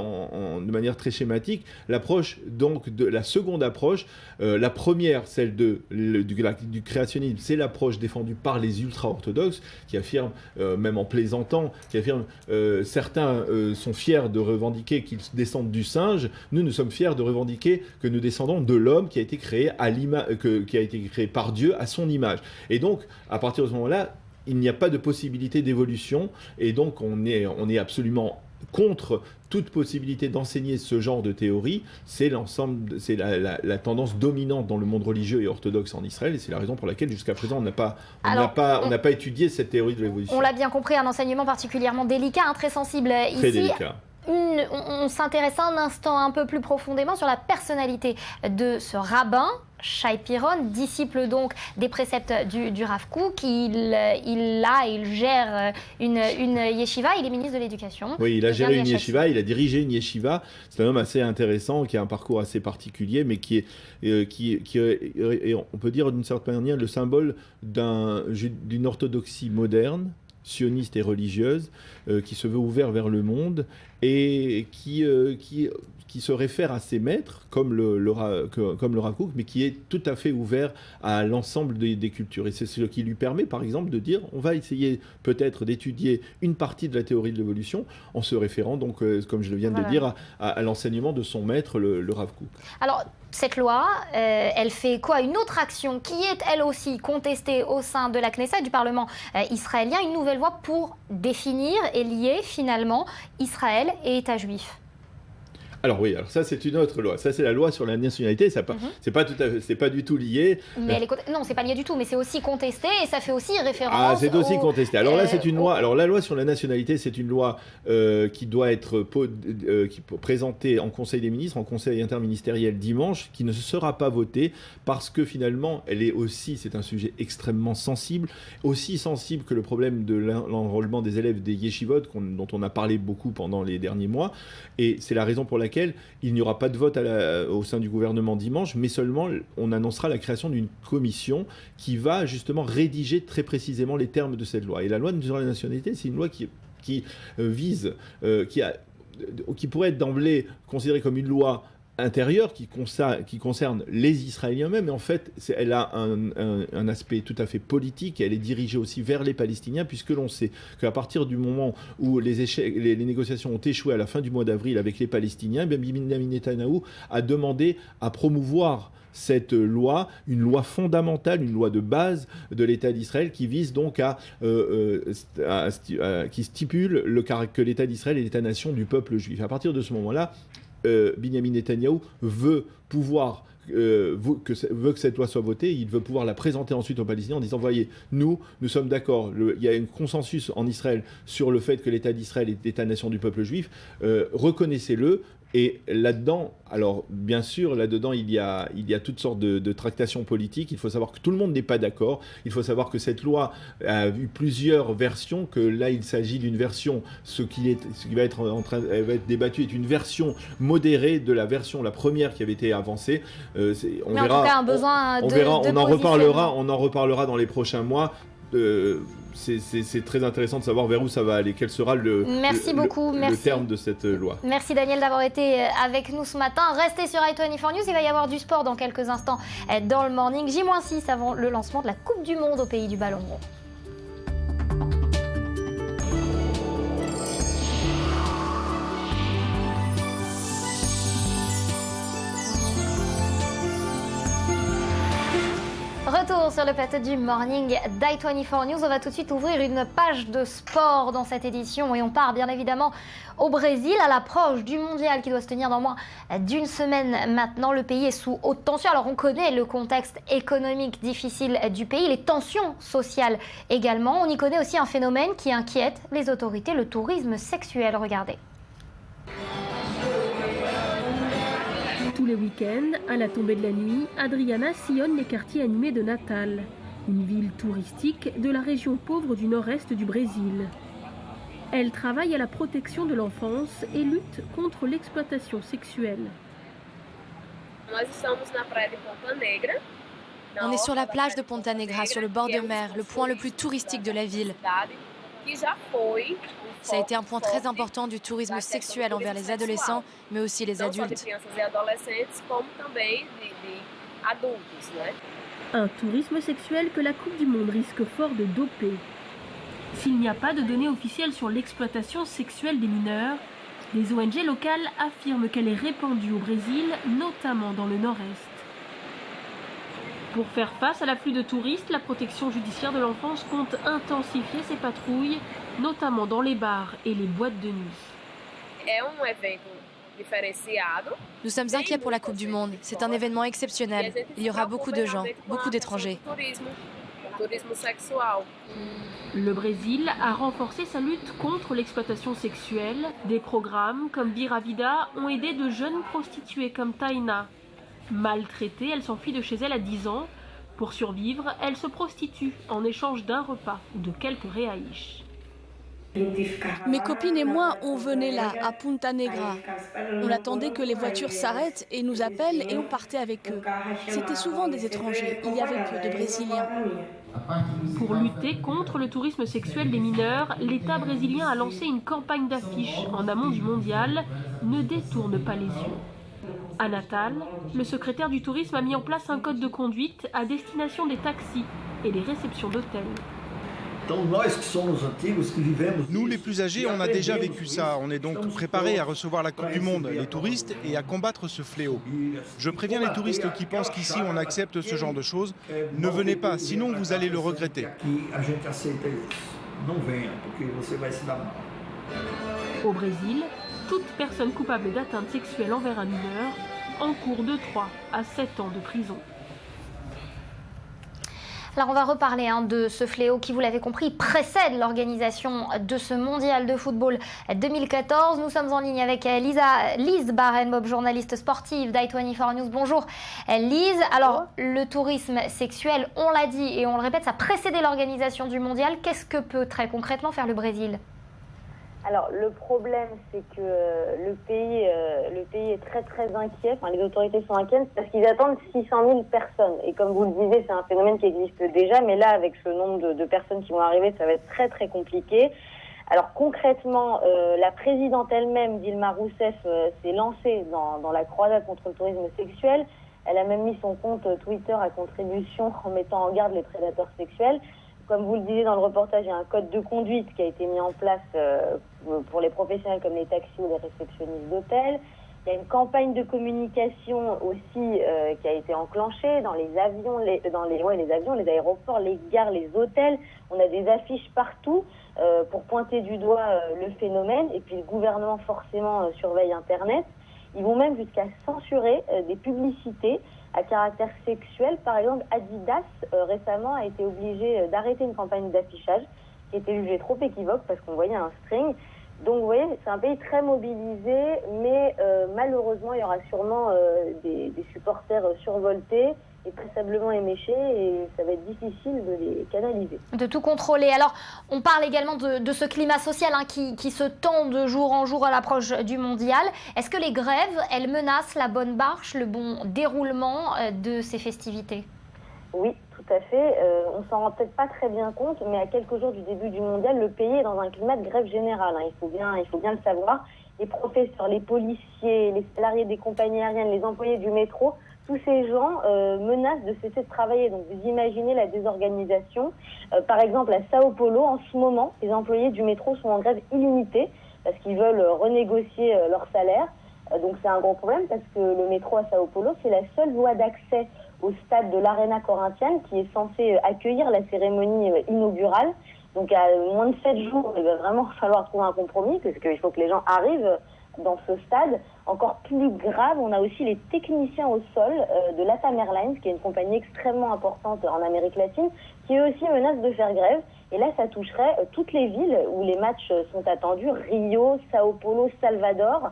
Speaker 3: manière très schématique, l'approche donc de la seconde approche. La première, celle du créationnisme, c'est l'approche défendue par les ultra-orthodoxes qui affirment, même en plaisantant, certains sont fiers de revendiquer qu'ils descendent du singe. Nous sommes fiers de revendiquer que nous descendons de l'homme qui a été créé qui a été créé par Dieu à son image. Et donc, à partir de ce moment-là, il n'y a pas de possibilité d'évolution, et donc on est absolument contre toute possibilité d'enseigner ce genre de théorie. C'est la tendance dominante dans le monde religieux et orthodoxe en Israël, et c'est la raison pour laquelle jusqu'à présent on n'a pas étudié cette théorie de l'évolution.
Speaker 1: On l'a bien compris, un enseignement particulièrement délicat, très sensible ici.
Speaker 3: Très délicat.
Speaker 1: On s'intéresse un instant un peu plus profondément sur la personnalité de ce rabbin, Shai Piron, disciple donc des préceptes du Rav Kook. Il gère une yeshiva, il est ministre de l'Éducation.
Speaker 3: Oui, il a géré une yeshiva, il a dirigé une yeshiva. C'est un homme assez intéressant, qui a un parcours assez particulier, mais qui est, on peut dire d'une certaine manière, le symbole d'une orthodoxie moderne, sioniste et religieuse, qui se veut ouvert vers le monde et qui se réfère à ses maîtres, comme le Rav Kook, mais qui est tout à fait ouvert à l'ensemble des cultures. Et c'est ce qui lui permet, par exemple, de dire on va essayer peut-être d'étudier une partie de la théorie de l'évolution en se référant, donc, comme je viens de le dire, à l'enseignement de son maître, le Rav Kook.
Speaker 1: Alors, cette loi, elle fait quoi? Une autre action qui est, elle aussi, contestée au sein de la Knesset, du Parlement israélien, une nouvelle loi pour définir et lier, finalement, Israël et État juif.
Speaker 3: Alors oui, alors ça c'est une autre loi. Ça c'est la loi sur la nationalité. Ça c'est pas du tout lié.
Speaker 1: Mais non, c'est pas lié du tout. Mais c'est aussi contesté et ça fait aussi référence.
Speaker 3: Ah, c'est aussi contesté. Alors là c'est une loi. Alors la loi sur la nationalité, c'est une loi qui doit être présentée en Conseil des ministres, en Conseil interministériel dimanche, qui ne sera pas votée parce que finalement elle est aussi, c'est un sujet extrêmement sensible, aussi sensible que le problème de l'enrôlement des élèves des yeshivot dont on a parlé beaucoup pendant les derniers mois. Et c'est la raison pour laquelle il n'y aura pas de vote au sein du gouvernement dimanche, mais seulement on annoncera la création d'une commission qui va justement rédiger très précisément les termes de cette loi. Et la loi sur la nationalité, c'est une loi qui vise, qui pourrait être d'emblée considérée comme une loi intérieure qui concerne les Israéliens eux-mêmes, mais en fait elle a un aspect tout à fait politique et elle est dirigée aussi vers les Palestiniens, puisque l'on sait qu'à partir du moment où les négociations ont échoué à la fin du mois d'avril avec les Palestiniens, Benjamin Netanyahou a demandé à promouvoir cette loi, une loi fondamentale, une loi de base de l'État d'Israël qui vise donc qui stipule que l'État d'Israël est l'État-nation du peuple juif. À partir de ce moment-là, Benjamin Netanyahou veut que cette loi soit votée, il veut pouvoir la présenter ensuite aux Palestiniens en disant voyez, nous sommes d'accord, il y a un consensus en Israël sur le fait que l'État d'Israël est l'État-nation du peuple juif, reconnaissez-le. Et là-dedans, alors bien sûr, là-dedans, il y a toutes sortes de tractations politiques. Il faut savoir que tout le monde n'est pas d'accord. Il faut savoir que cette loi a eu plusieurs versions, que là, il s'agit d'une version, ce qui va être débattu est une version modérée de la version, la première qui avait été avancée. On en reparlera dans les prochains mois. C'est très intéressant de savoir vers où ça va aller, quel sera le terme de cette loi.
Speaker 1: Merci Daniel d'avoir été avec nous ce matin. Restez sur i24 News, il va y avoir du sport dans quelques instants dans le morning. J-6 avant le lancement de la Coupe du Monde au pays du ballon rond. Retour sur le plateau du Morning d'i24 News. On va tout de suite ouvrir une page de sport dans cette édition et on part bien évidemment au Brésil à l'approche du mondial qui doit se tenir dans moins d'une semaine maintenant. Le pays est sous haute tension. Alors on connaît le contexte économique difficile du pays, les tensions sociales également. On y connaît aussi un phénomène qui inquiète les autorités, le tourisme sexuel. Regardez.
Speaker 12: Tous les week-ends, à la tombée de la nuit, Adriana sillonne les quartiers animés de Natal, une ville touristique de la région pauvre du nord-est du Brésil. Elle travaille à la protection de l'enfance et lutte contre l'exploitation sexuelle.
Speaker 13: On est sur la plage de Ponta Negra, sur le bord de mer, le point le plus touristique de la ville. Ça a été un point très important du tourisme sexuel envers les adolescents, mais aussi les adultes.
Speaker 12: Un tourisme sexuel que la Coupe du Monde risque fort de doper. S'il n'y a pas de données officielles sur l'exploitation sexuelle des mineurs, les ONG locales affirment qu'elle est répandue au Brésil, notamment dans le nord-est. Pour faire face à l'afflux de touristes, la protection judiciaire de l'enfance compte intensifier ses patrouilles, notamment dans les bars et les boîtes de nuit.
Speaker 13: Nous sommes inquiets pour la Coupe du Monde. C'est un événement exceptionnel. Il y aura beaucoup de gens, beaucoup d'étrangers.
Speaker 12: Le Brésil a renforcé sa lutte contre l'exploitation sexuelle. Des programmes comme Vira Vida ont aidé de jeunes prostituées comme Taina. Maltraitée, elle s'enfuit de chez elle à 10 ans. Pour survivre, elle se prostitue en échange d'un repas ou de quelques réaïches.
Speaker 14: Mes copines et moi, on venait là, à Punta Negra. On attendait que les voitures s'arrêtent et nous appellent et on partait avec eux. C'était souvent des étrangers, il y avait peu de Brésiliens.
Speaker 12: Pour lutter contre le tourisme sexuel des mineurs, l'État brésilien a lancé une campagne d'affiches en amont du mondial « Ne détourne pas les yeux ». À Natal, le secrétaire du tourisme a mis en place un code de conduite à destination des taxis et des réceptions d'hôtels.
Speaker 15: Nous, les plus âgés, on a déjà vécu ça. On est donc préparés à recevoir la Coupe du Monde, les touristes, et à combattre ce fléau. Je préviens les touristes qui pensent qu'ici on accepte ce genre de choses. Ne venez pas, sinon vous allez le regretter.
Speaker 12: Au Brésil, toute personne coupable d'atteinte sexuelle envers un mineur encourt de 3 à 7 ans de prison.
Speaker 1: Alors on va reparler de ce fléau qui, vous l'avez compris, précède l'organisation de ce mondial de football 2014. Nous sommes en ligne avec Lise Barenboim, journaliste sportive d'i24 News. Bonjour Lise. Alors le tourisme sexuel, on l'a dit et on le répète, ça précédait l'organisation du mondial. Qu'est-ce que peut très concrètement faire le Brésil ?
Speaker 16: Alors le problème, c'est que le pays est très très inquiet, les autorités sont inquiètes parce qu'ils attendent 600 000 personnes. Et comme vous le disiez, c'est un phénomène qui existe déjà, mais là avec ce nombre de personnes qui vont arriver, ça va être très très compliqué. Alors concrètement, la présidente elle-même, Dilma Rousseff, s'est lancée dans la croisade contre le tourisme sexuel. Elle a même mis son compte Twitter à contribution en mettant en garde les prédateurs sexuels. Comme vous le disiez dans le reportage, il y a un code de conduite qui a été mis en place pour les professionnels comme les taxis ou les réceptionnistes d'hôtels. Il y a une campagne de communication aussi qui a été enclenchée dans les avions, les aéroports, les gares, les hôtels. On a des affiches partout pour pointer du doigt le phénomène. Et puis le gouvernement forcément surveille Internet. Ils vont même jusqu'à censurer des publicités à caractère sexuel. Par exemple, Adidas récemment a été obligé d'arrêter une campagne d'affichage qui était jugée trop équivoque parce qu'on voyait un string. Donc vous voyez, c'est un pays très mobilisé, mais malheureusement, il y aura sûrement des supporters survoltés et passablement éméchés et ça va être difficile de les canaliser.
Speaker 1: De tout contrôler. Alors, on parle également de ce climat social qui se tend de jour en jour à l'approche du mondial. Est-ce que les grèves, elles menacent la bonne marche, le bon déroulement de ces festivités ?
Speaker 16: Oui, tout à fait. On s'en rend peut-être pas très bien compte, mais à quelques jours du début du mondial, le pays est dans un climat de grève générale. Il faut bien le savoir. Les professeurs, les policiers, les salariés des compagnies aériennes, les employés du métro, tous ces gens menacent de cesser de travailler. Donc vous imaginez la désorganisation. Par exemple, à Sao Paulo, en ce moment, les employés du métro sont en grève illimitée parce qu'ils veulent renégocier leur salaire. Donc c'est un gros problème parce que le métro à Sao Paulo, c'est la seule voie d'accès au stade de l'Arena Corinthians qui est censé accueillir la cérémonie inaugurale. Donc à moins de 7 jours, il va vraiment falloir trouver un compromis parce qu'il faut que les gens arrivent dans ce stade. Encore plus grave, on a aussi les techniciens au sol de LATAM Airlines, qui est une compagnie extrêmement importante en Amérique latine, qui eux aussi menacent de faire grève. Et là, ça toucherait toutes les villes où les matchs sont attendus, Rio, Sao Paulo, Salvador,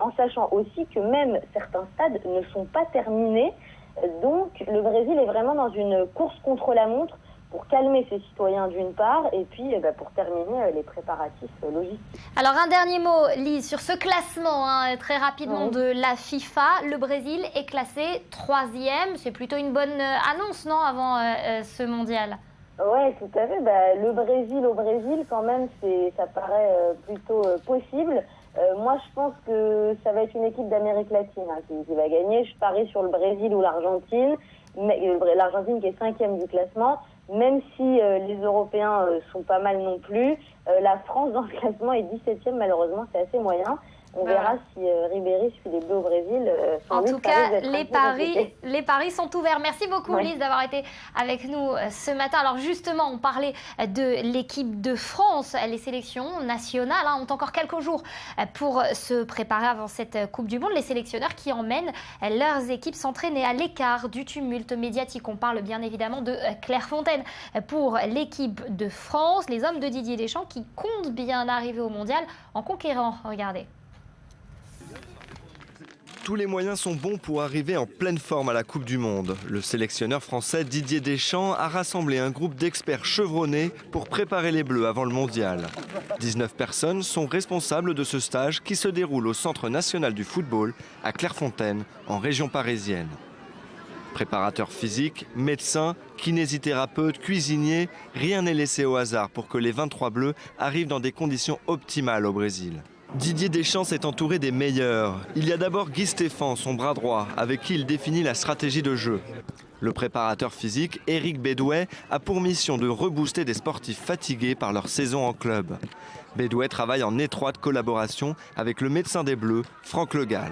Speaker 16: en sachant aussi que même certains stades ne sont pas terminés. Donc le Brésil est vraiment dans une course contre la montre pour calmer ses citoyens d'une part et puis pour terminer les préparatifs logistiques.
Speaker 1: Alors un dernier mot, Lise, sur ce classement très rapidement de la FIFA. Le Brésil est classé 3e. C'est plutôt une bonne annonce, non, avant ce mondial ?
Speaker 16: Oui, tout à fait. Le Brésil au Brésil, quand même, ça paraît plutôt possible. Moi, je pense que ça va être une équipe d'Amérique latine qui va gagner. Je parie sur le Brésil ou l'Argentine. L'Argentine qui est 5e du classement. Même si les Européens sont pas mal non plus, la France dans le classement est 17e, malheureusement, c'est assez moyen. On verra si Ribéry suit les Bleus au Brésil.
Speaker 1: En tout cas, les paris sont ouverts. Merci beaucoup, Lise, d'avoir été avec nous ce matin. Alors justement, on parlait de l'équipe de France. Les sélections nationales ont encore quelques jours pour se préparer avant cette Coupe du Monde. Les sélectionneurs qui emmènent leurs équipes s'entraîner à l'écart du tumulte médiatique. On parle bien évidemment de Clairefontaine pour l'équipe de France. Les hommes de Didier Deschamps qui comptent bien arriver au Mondial en conquérant. Regardez.
Speaker 17: Tous les moyens sont bons pour arriver en pleine forme à la Coupe du Monde. Le sélectionneur français Didier Deschamps a rassemblé un groupe d'experts chevronnés pour préparer les Bleus avant le mondial. 19 personnes sont responsables de ce stage qui se déroule au Centre national du football à Clairefontaine, en région parisienne. Préparateurs physiques, médecins, kinésithérapeutes, cuisiniers, rien n'est laissé au hasard pour que les 23 Bleus arrivent dans des conditions optimales au Brésil. Didier Deschamps s'est entouré des meilleurs. Il y a d'abord Guy Stéphane, son bras droit, avec qui il définit la stratégie de jeu. Le préparateur physique, Éric Bédouet, a pour mission de rebooster des sportifs fatigués par leur saison en club. Bédouet travaille en étroite collaboration avec le médecin des Bleus, Franck Le Gall.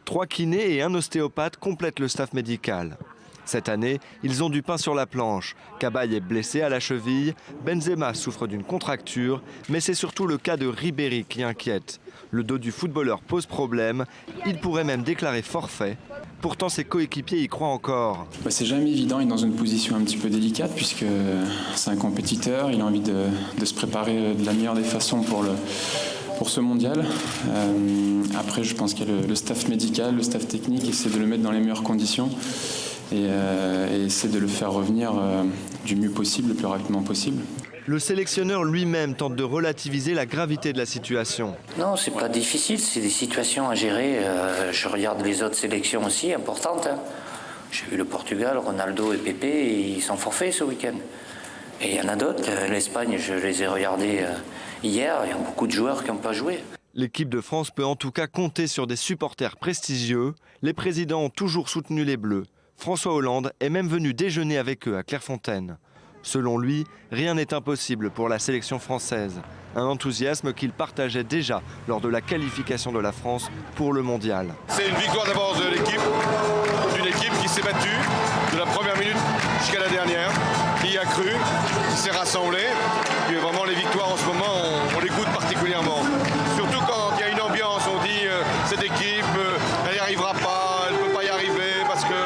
Speaker 17: 3 kinés et un ostéopathe complètent le staff médical. Cette année, ils ont du pain sur la planche. Cabaye est blessé à la cheville, Benzema souffre d'une contracture, mais c'est surtout le cas de Ribéry qui inquiète. Le dos du footballeur pose problème, il pourrait même déclarer forfait. Pourtant, ses coéquipiers y croient encore.
Speaker 18: C'est jamais évident, il est dans une position un petit peu délicate puisque c'est un compétiteur, il a envie de se préparer de la meilleure des façons pour ce mondial. Après, je pense qu'il y a le staff médical, le staff technique, essaie de le mettre dans les meilleures conditions et essaie de le faire revenir du mieux possible, le plus rapidement possible.
Speaker 17: Le sélectionneur lui-même tente de relativiser la gravité de la situation.
Speaker 19: Non, c'est pas difficile, c'est des situations à gérer. Je regarde les autres sélections aussi, importantes. J'ai vu le Portugal, Ronaldo et Pepe, et ils sont forfaits ce week-end. Et il y en a d'autres. L'Espagne, je les ai regardés hier, il y a beaucoup de joueurs qui n'ont pas joué.
Speaker 17: L'équipe de France peut en tout cas compter sur des supporters prestigieux. Les présidents ont toujours soutenu les Bleus. François Hollande est même venu déjeuner avec eux à Clairefontaine. Selon lui, rien n'est impossible pour la sélection française. Un enthousiasme qu'il partageait déjà lors de la qualification de la France pour le mondial.
Speaker 20: C'est une victoire d'abord de l'équipe, d'une équipe qui s'est battue de la première minute jusqu'à la dernière, qui y a cru, qui s'est rassemblée. Et vraiment les victoires en ce moment, on les goûte particulièrement. Surtout quand il y a une ambiance, on dit cette équipe, elle n'y arrivera pas, elle ne peut pas y arriver parce que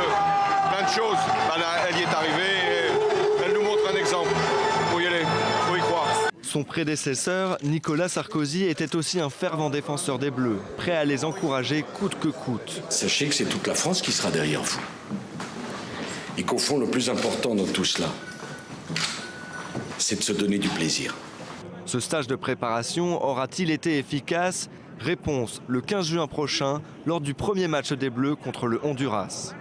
Speaker 20: plein de choses, elle y est arrivée. Elle nous montre un exemple. Faut y aller, faut y croire.
Speaker 17: Son prédécesseur, Nicolas Sarkozy, était aussi un fervent défenseur des Bleus, prêt à les encourager coûte que coûte.
Speaker 21: Sachez que c'est toute la France qui sera derrière vous. Et qu'au fond, le plus important dans tout cela, c'est de se donner du plaisir.
Speaker 17: Ce stage de préparation aura-t-il été efficace? Réponse le 15 juin prochain, lors du premier match des Bleus contre le Honduras.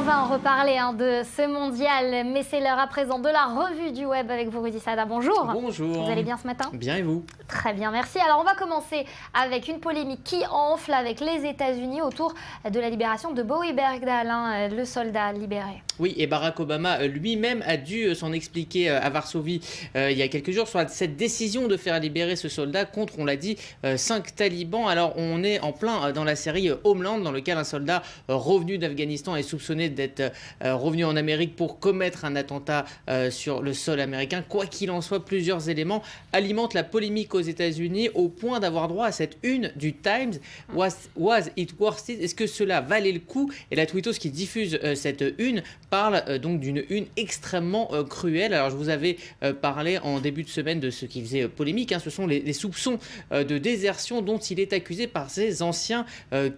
Speaker 1: On va en reparler de ce mondial, mais c'est l'heure à présent de la revue du web avec vous, Rudy Sada. Bonjour.
Speaker 22: Bonjour.
Speaker 1: Vous allez bien ce matin?
Speaker 22: Bien et vous?
Speaker 1: Très bien, merci. Alors on va commencer avec une polémique qui enfle avec les États-Unis autour de la libération de Bowie Bergdahl, le soldat libéré.
Speaker 22: Oui, et Barack Obama lui-même a dû s'en expliquer à Varsovie il y a quelques jours sur cette décision de faire libérer ce soldat contre, on l'a dit, 5 talibans. Alors on est en plein dans la série Homeland, dans lequel un soldat revenu d'Afghanistan est soupçonné d'être revenu en Amérique pour commettre un attentat sur le sol américain. Quoi qu'il en soit, plusieurs éléments alimentent la polémique aux États-Unis au point d'avoir droit à cette une du Times. Was it worth it? Est-ce que cela valait le coup? Et la Twittos qui diffuse cette une parle donc d'une une extrêmement cruelle. Alors je vous avais parlé en début de semaine de ce qui faisait polémique. Ce sont les soupçons de désertion dont il est accusé par ses anciens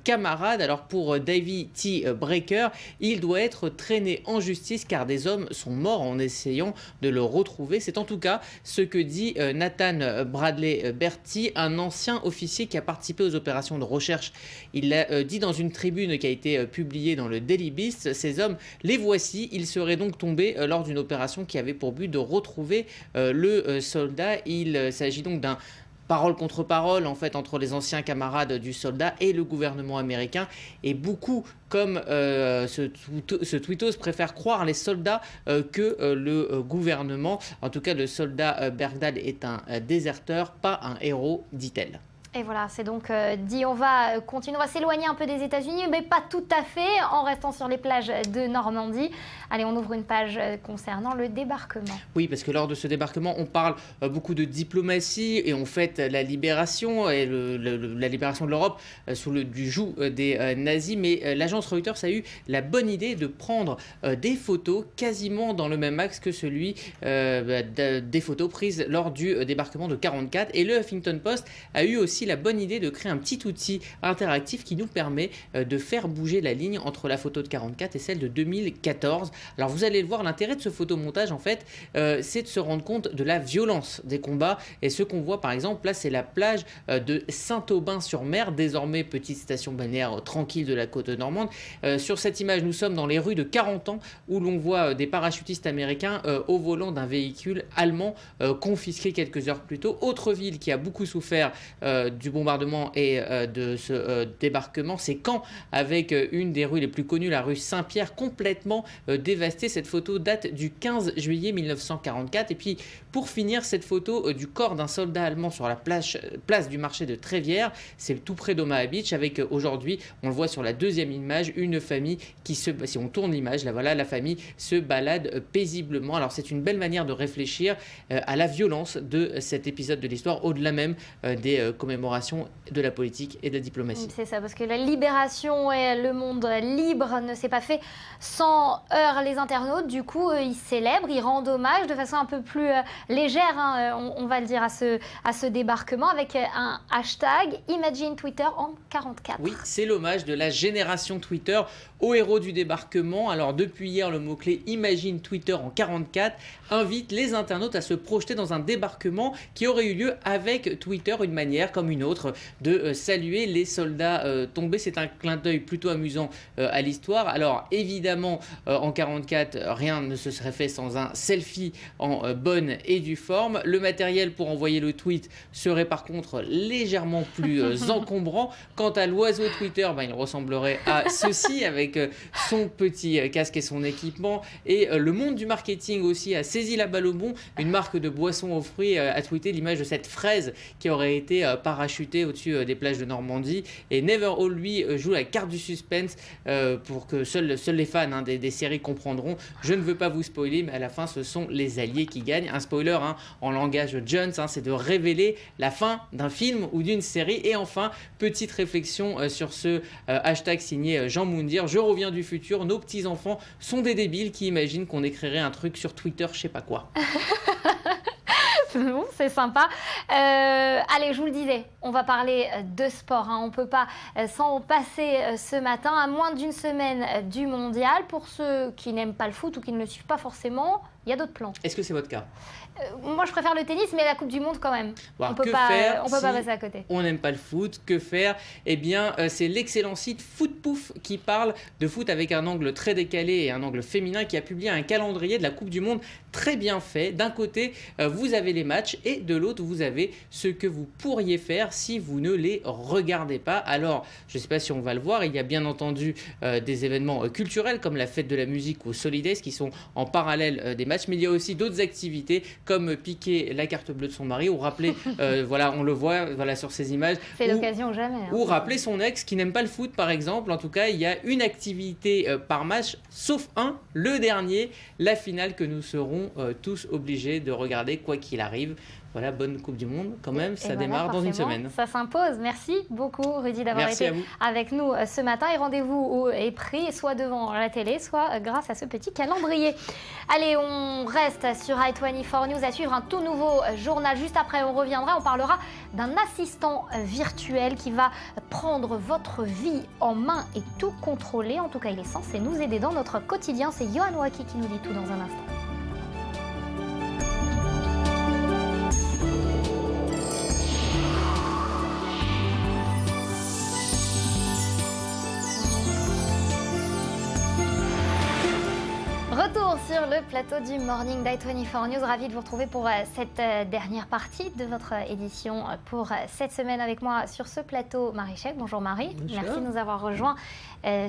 Speaker 22: camarades. Alors pour Davy T. Breaker, il doit être traîné en justice car des hommes sont morts en essayant de le retrouver. C'est en tout cas ce que dit Nathan Bradley Bertie, un ancien officier qui a participé aux opérations de recherche. Il l'a dit dans une tribune qui a été publiée dans le Daily Beast. Ces hommes, les voici. Ils seraient donc tombés lors d'une opération qui avait pour but de retrouver le soldat. Il s'agit donc d'un parole contre parole en fait entre les anciens camarades du soldat et le gouvernement américain, et beaucoup comme ce Twittos préfère croire les soldats que le gouvernement. En tout cas, le soldat Bergdahl est un déserteur, pas un héros, dit-elle.
Speaker 1: Et voilà, c'est donc dit, on va continuer, on va s'éloigner un peu des États-Unis, mais pas tout à fait, en restant sur les plages de Normandie. Allez, on ouvre une page concernant le débarquement.
Speaker 22: Oui, parce que lors de ce débarquement, on parle beaucoup de diplomatie et on fête la libération et la libération de l'Europe sous du joug des nazis. Mais l'agence Reuters a eu la bonne idée de prendre des photos quasiment dans le même axe que celui des photos prises lors du débarquement de 1944. Et le Huffington Post a eu aussi la bonne idée de créer un petit outil interactif qui nous permet de faire bouger la ligne entre la photo de 1944 et celle de 2014. Alors vous allez le voir, l'intérêt de ce photomontage en fait, c'est de se rendre compte de la violence des combats. Et ce qu'on voit par exemple là, c'est la plage de Saint-Aubin-sur-Mer, désormais petite station balnéaire tranquille de la côte normande. Sur cette image, nous sommes dans les rues de Carentan où l'on voit des parachutistes américains au volant d'un véhicule allemand confisqué quelques heures plus tôt. Autre ville qui a beaucoup souffert du bombardement et de ce débarquement, c'est Caen, avec une des rues les plus connues, la rue Saint-Pierre, complètement dévastée. Cette photo date du 15 juillet 1944. Et puis pour finir, cette photo du corps d'un soldat allemand sur la place du marché de Trévière, c'est tout près d'Omaha Beach, avec aujourd'hui, on le voit sur la deuxième image, une famille qui si on tourne l'image, là voilà, la famille se balade paisiblement. Alors c'est une belle manière de réfléchir à la violence de cet épisode de l'histoire, au-delà même des commémorations de la politique et de la diplomatie.
Speaker 1: C'est ça, parce que la libération et le monde libre ne s'est pas fait sans heurts. Les internautes, du coup, ils célèbrent, ils rendent hommage de façon un peu plus légère, hein, on va le dire, à ce débarquement, avec un hashtag Imagine Twitter en 44.
Speaker 22: Oui, c'est l'hommage de la génération Twitter aux héros du débarquement. Alors depuis hier, le mot-clé Imagine Twitter en 44 invite les internautes à se projeter dans un débarquement qui aurait eu lieu avec Twitter, une manière comme une autre de saluer les soldats tombés. C'est un clin d'œil plutôt amusant à l'histoire. Alors évidemment, en 44, rien ne se serait fait sans un selfie en bonne et due forme. Le matériel pour envoyer le tweet serait par contre légèrement plus encombrant. Quant à l'oiseau Twitter, il ressemblerait à ceci, avec son petit casque et son équipement. Et le monde du marketing aussi a saisi la balle au bon. Une marque de boissons aux fruits a tweeté l'image de cette fraise qui aurait été parachutée au-dessus des plages de Normandie. Et Neverall, lui, joue la carte du suspense pour que seuls les fans des séries comprendront. Je ne veux pas vous spoiler, mais à la fin, ce sont les alliés qui gagnent. Un spoiler en langage Jones, c'est de révéler la fin d'un film ou d'une série. Et enfin, petite réflexion sur ce hashtag signé Jean Moundir. Je reviens du futur, nos petits-enfants sont des débiles qui imaginent qu'on écrirait un truc sur Twitter, je sais pas quoi.
Speaker 1: Bon, c'est sympa. Allez, je vous le disais, on va parler de sport. On ne peut pas s'en passer ce matin, à moins d'une semaine du mondial. Pour ceux qui n'aiment pas le foot ou qui ne le suivent pas forcément, il y a d'autres plans.
Speaker 22: Est-ce que c'est votre cas ?
Speaker 1: Moi, je préfère le tennis, mais la Coupe du Monde quand même.
Speaker 22: Bon,
Speaker 1: on peut pas passer à côté.
Speaker 22: On n'aime pas le foot, que faire ? Eh bien, c'est l'excellent site Footpouf qui parle de foot avec un angle très décalé et un angle féminin, qui a publié un calendrier de la Coupe du Monde très bien fait. D'un côté, vous avez les matchs et de l'autre, vous avez ce que vous pourriez faire si vous ne les regardez pas. Alors, je ne sais pas si on va le voir, il y a bien entendu des événements culturels comme la fête de la musique ou Solidays qui sont en parallèle des matchs, mais il y a aussi d'autres activités comme piquer la carte bleue de son mari ou rappeler, voilà, on le voit sur ces images.
Speaker 1: C'est l'occasion ou jamais.
Speaker 22: Ou rappeler son ex qui n'aime pas le foot, par exemple. En tout cas, il y a une activité par match, sauf le dernier, la finale que nous serons tous obligés de regarder quoi qu'il arrive. Voilà, bonne Coupe du Monde quand même, ça démarre dans une semaine.
Speaker 1: Ça s'impose. Merci beaucoup Rudy d'avoir été avec nous ce matin. Et rendez-vous est pris, soit devant la télé, soit grâce à ce petit calendrier. Allez, on reste sur i24 News à suivre un tout nouveau journal. Juste après, on reviendra, on parlera d'un assistant virtuel qui va prendre votre vie en main et tout contrôler. En tout cas, il est censé nous aider dans notre quotidien. C'est Yohan Waki qui nous dit tout dans un instant. retour sur le plateau du Morning d'I24 News. Ravi de vous retrouver pour cette dernière partie de votre édition pour cette semaine avec moi sur ce plateau. Marie Chek, bonjour Marie.
Speaker 2: Bonjour.
Speaker 1: Merci de nous avoir rejoints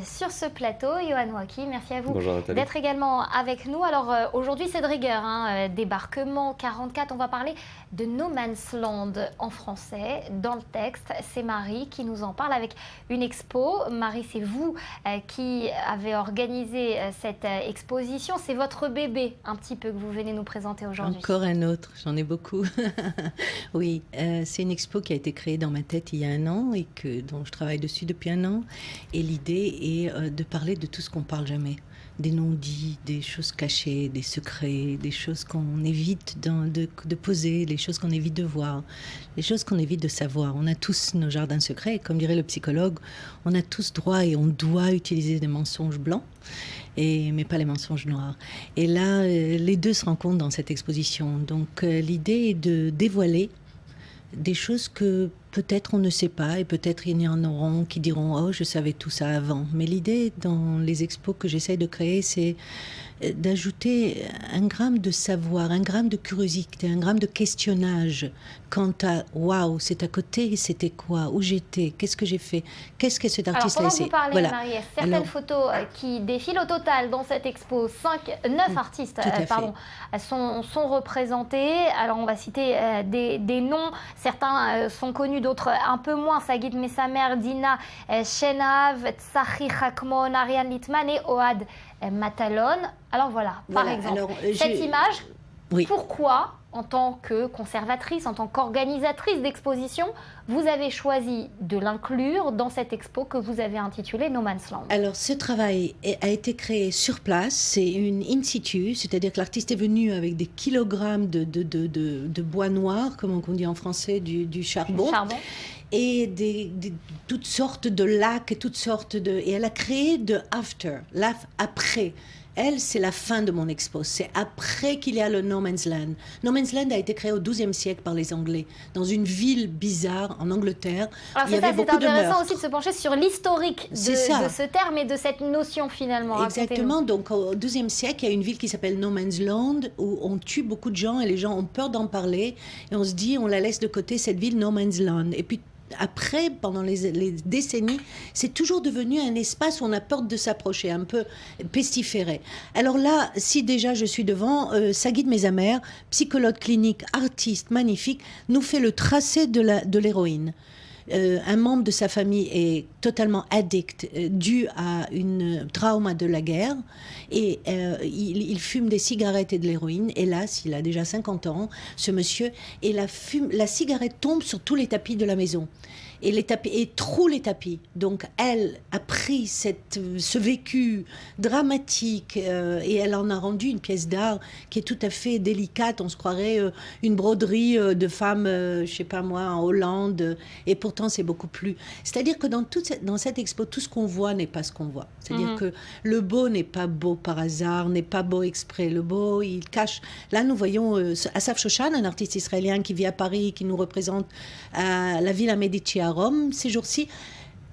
Speaker 1: sur ce plateau. Johan Waki, merci à vous d'être également avec nous. Alors aujourd'hui c'est de rigueur, débarquement 44, on va parler de No Man's Land en français. Dans le texte, c'est Marie qui nous en parle avec une expo. Marie, c'est vous qui avez organisé cette exposition. C'est votre bébé un petit peu que vous venez nous présenter aujourd'hui.
Speaker 2: Encore un autre, j'en ai beaucoup. Oui, c'est une expo qui a été créée dans ma tête il y a 1 an et dont je travaille dessus depuis 1 an. Et l'idée est de parler de tout ce qu'on ne parle jamais. Des non-dits, des choses cachées, des secrets, des choses qu'on évite de poser, les choses qu'on évite de voir, les choses qu'on évite de savoir. On a tous nos jardins secrets, et comme dirait le psychologue, on a tous droit et on doit utiliser des mensonges blancs, mais pas les mensonges noirs. Et là, les deux se rencontrent dans cette exposition. Donc l'idée est de dévoiler des choses que peut-être on ne sait pas, et peut-être il y en auront qui diront « Oh, je savais tout ça avant ». Mais l'idée dans les expos que j'essaie de créer, c'est d'ajouter 1 gramme de savoir, 1 gramme de curiosité, 1 gramme de questionnage quant à « Waouh, c'est à côté, c'était quoi? Où j'étais? Qu'est-ce que j'ai fait? Qu'est-ce que cet artiste a essayé ?»
Speaker 1: Alors, pendant que vous parlez, Marie, certaines photos qui défilent au total dans cette expo, 9 artistes sont représentés. Alors, on va citer des noms. Certains sont connus, d'autres un peu moins. Sagit Messamer, Dina Shenav, Tsachi Chakmon, Ariane Littman et Ohad Matalon. Alors voilà, par exemple, cette image, pourquoi, en tant que conservatrice, en tant qu'organisatrice d'exposition, vous avez choisi de l'inclure dans cette expo que vous avez intitulée No Man's Land? Alors, ce travail a été créé sur place, c'est une in situ, c'est-à-dire que l'artiste est venu avec des kilogrammes de bois noir, comme on dit en français, du charbon. Et toutes sortes de lacs, et elle a créé de after, après. Elle, c'est la fin de mon expo. C'est après qu'il y a le No Man's Land. No Man's Land a été créé au XIIe siècle par les Anglais, dans une ville bizarre en Angleterre. Alors c'est intéressant aussi de se pencher sur l'historique de ce terme et de cette notion finalement. Exactement. Donc au XIIe siècle, il y a une ville qui s'appelle No Man's Land où on tue beaucoup de gens et les gens ont peur d'en parler. Et on se dit, on la laisse de côté, cette ville No Man's Land. Et puis après, pendant les décennies, c'est toujours devenu un espace où on a peur de s'approcher, un peu pestiféré. Alors là, si déjà je suis devant, Sagit Messamer, psychologue clinique, artiste magnifique, nous fait le tracé de l'héroïne. Un membre de sa famille est totalement addict dû à un trauma de la guerre et il fume des cigarettes et de l'héroïne. Hélas, il a déjà 50 ans, ce monsieur, et la cigarette tombe sur tous les tapis de la maison. Et troue les tapis. Donc elle a pris ce vécu dramatique et elle en a rendu une pièce d'art qui est tout à fait délicate. On se croirait une broderie de femmes, je sais pas moi, en Hollande. Et pourtant c'est beaucoup plus. C'est-à-dire que dans cette expo, tout ce qu'on voit n'est pas ce qu'on voit. C'est-à-dire que le beau n'est pas beau par hasard, n'est pas beau exprès. Le beau, il cache. Là, nous voyons Asaf Shoshan, un artiste israélien qui vit à Paris, qui nous représente à la Villa Medici à Rome, ces jours-ci,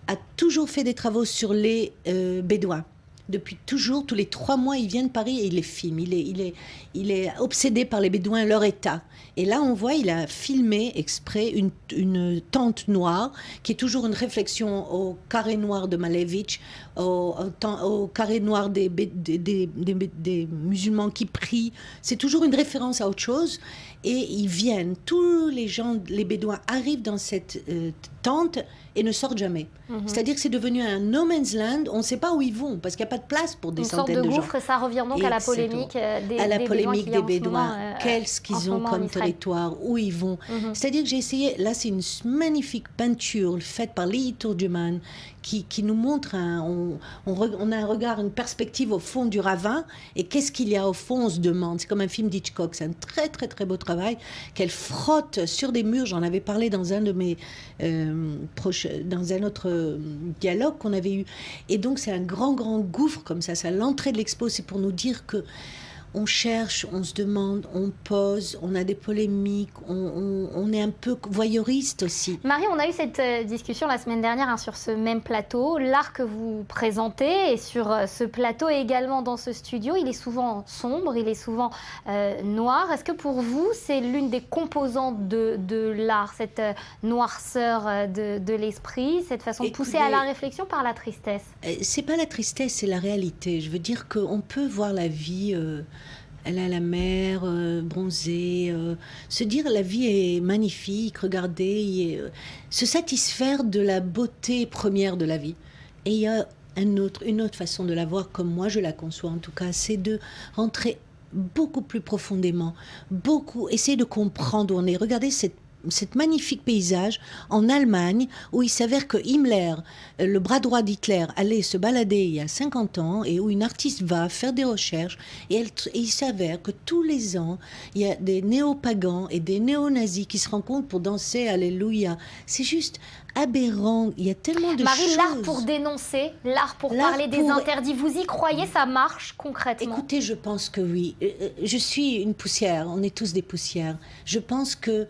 Speaker 1: a toujours fait des travaux sur les Bédouins. Depuis toujours, tous les 3 mois, il vient de Paris et il les filme. Il est obsédé par les Bédouins, leur état. Et là, on voit, il a filmé exprès une tente noire, qui est toujours une réflexion au carré noir de Malevich, au carré noir des musulmans qui prient. C'est toujours une référence à autre chose. Et ils viennent, tous les gens, les Bédouins arrivent dans cette tente et ne sortent jamais. C'est-à-dire que c'est devenu un no man's land, on ne sait pas où ils vont, parce qu'il n'y a pas de place pour des centaines de gens. Une sorte de gouffre, ça revient donc à la polémique des Bédouins. Qu'est-ce qu'ils ont comme territoire, où ils vont. C'est-à-dire que j'ai essayé, là c'est une magnifique peinture faite par Lee Turgeman, qui nous montre, on a un regard, une perspective au fond du ravin, et qu'est-ce qu'il y a au fond, on se demande. C'est comme un film d'Hitchcock, c'est un très très très beau travail, qu'elle frotte sur des murs. J'en avais parlé dans un de mes dans un autre dialogue qu'on avait eu. Et donc c'est un grand grand gouffre comme ça, c'est à l'entrée de l'expo, c'est pour nous dire que
Speaker 2: on cherche, on se demande, on pose, on a des polémiques, on est un peu voyeuriste aussi.
Speaker 1: Marie, on a eu cette discussion la semaine dernière sur ce même plateau. L'art que vous présentez et sur ce plateau et également dans ce studio, il est souvent sombre, il est souvent noir. Est-ce que pour vous, c'est l'une des composantes de l'art, cette noirceur de l'esprit, cette façon de pousser à la réflexion par la tristesse?
Speaker 2: C'est pas la tristesse, c'est la réalité. Je veux dire qu'on peut voir la vie... elle a la mer bronzée, se dire la vie est magnifique, regardez, se satisfaire de la beauté première de la vie. Et il y a une autre façon de la voir, comme moi je la conçois en tout cas, c'est de rentrer beaucoup plus profondément, essayer de comprendre où on est. Regardez cette magnifique paysage en Allemagne où il s'avère que Himmler, le bras droit d'Hitler, allait se balader il y a 50 ans et où une artiste va faire des recherches et il s'avère que tous les ans il y a des néo-pagans et des néo-nazis qui se rencontrent pour danser Alléluia. C'est juste aberrant, il y a tellement de
Speaker 1: Marie,
Speaker 2: choses.
Speaker 1: l'art pour dénoncer, l'art pour parler des interdits, vous y croyez, ça marche concrètement?
Speaker 2: Écoutez, je pense que oui. Je suis une poussière, on est tous des poussières. Je pense que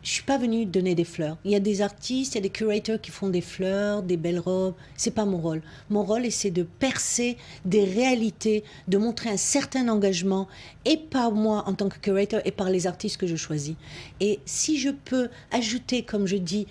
Speaker 2: je suis pas venue donner des fleurs. Il y a des artistes, il y a des curators qui font des fleurs, des belles robes. C'est pas mon rôle. Mon rôle, c'est de percer des réalités, de montrer un certain engagement, et par moi en tant que curator, et par les artistes que je choisis. Et si je peux ajouter, comme je dis,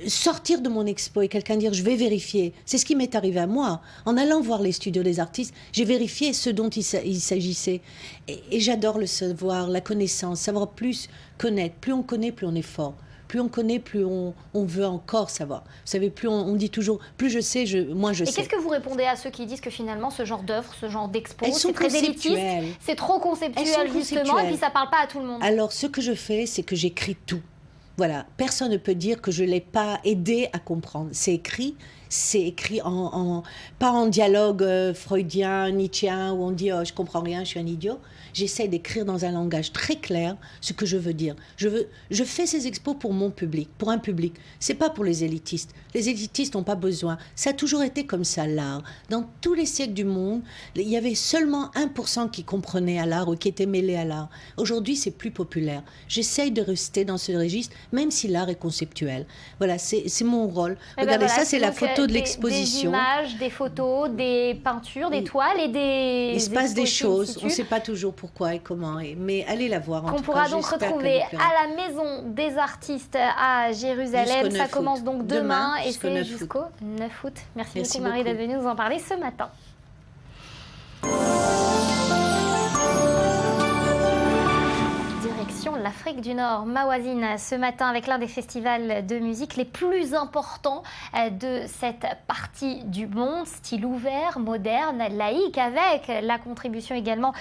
Speaker 2: sortir de mon expo et quelqu'un dire je vais vérifier, c'est ce qui m'est arrivé à moi en allant voir les studios des artistes, j'ai vérifié ce dont il s'agissait et j'adore le savoir, la connaissance, savoir plus, connaître, plus on connaît plus on est fort, plus on connaît plus on veut encore savoir, vous savez, plus on dit toujours plus je sais, moins je sais.
Speaker 1: Et qu'est-ce que vous répondez à ceux qui disent que finalement ce genre d'œuvre, ce genre d'expo, c'est très élitiste, c'est trop conceptuel justement et puis ça parle pas à tout le monde?
Speaker 2: Alors ce que je fais, c'est que j'écris tout. Voilà, personne ne peut dire que je ne l'ai pas aidé à comprendre. C'est écrit pas en dialogue freudien, nietzschéen, où on dit oh, je comprends rien, je suis un idiot. J'essaie d'écrire dans un langage très clair ce que je veux dire. Je fais ces expos pour mon public, pour un public. C'est pas pour les élitistes. Les élitistes n'ont pas besoin. Ça a toujours été comme ça, l'art. Dans tous les siècles du monde, il y avait seulement 1% qui comprenaient à l'art ou qui étaient mêlés à l'art. Aujourd'hui, c'est plus populaire. J'essaye de rester dans ce registre, même si l'art est conceptuel. Voilà, c'est mon rôle. Regardez, ça, c'est la photo de l'exposition.
Speaker 1: Des images, des photos, des peintures, des toiles et des...
Speaker 2: Il se passe des choses. On ne sait pas toujours pourquoi et comment. Mais allez la voir.
Speaker 1: Qu'on pourra donc retrouver à la Maison des Artistes à Jérusalem. Ça commence donc demain et c'est jusqu'au 9 août. Merci beaucoup Marie d'être venue nous en parler ce matin. L'Afrique du Nord, ma voisine, ce matin avec l'un des festivals de musique les plus importants de cette partie du monde, style ouvert, moderne, laïque, avec la contribution également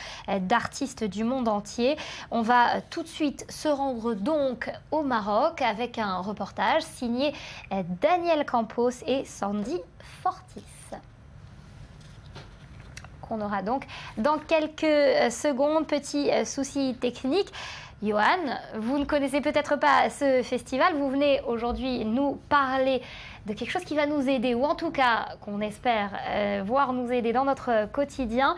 Speaker 1: d'artistes du monde entier. On va tout de suite se rendre donc au Maroc avec un reportage signé Daniel Campos et Sandy Fortis. Qu'on aura donc dans quelques secondes. Petit souci technique. Johan, vous ne connaissez peut-être pas ce festival. Vous venez aujourd'hui nous parler de quelque chose qui va nous aider, ou en tout cas qu'on espère voir nous aider dans notre quotidien.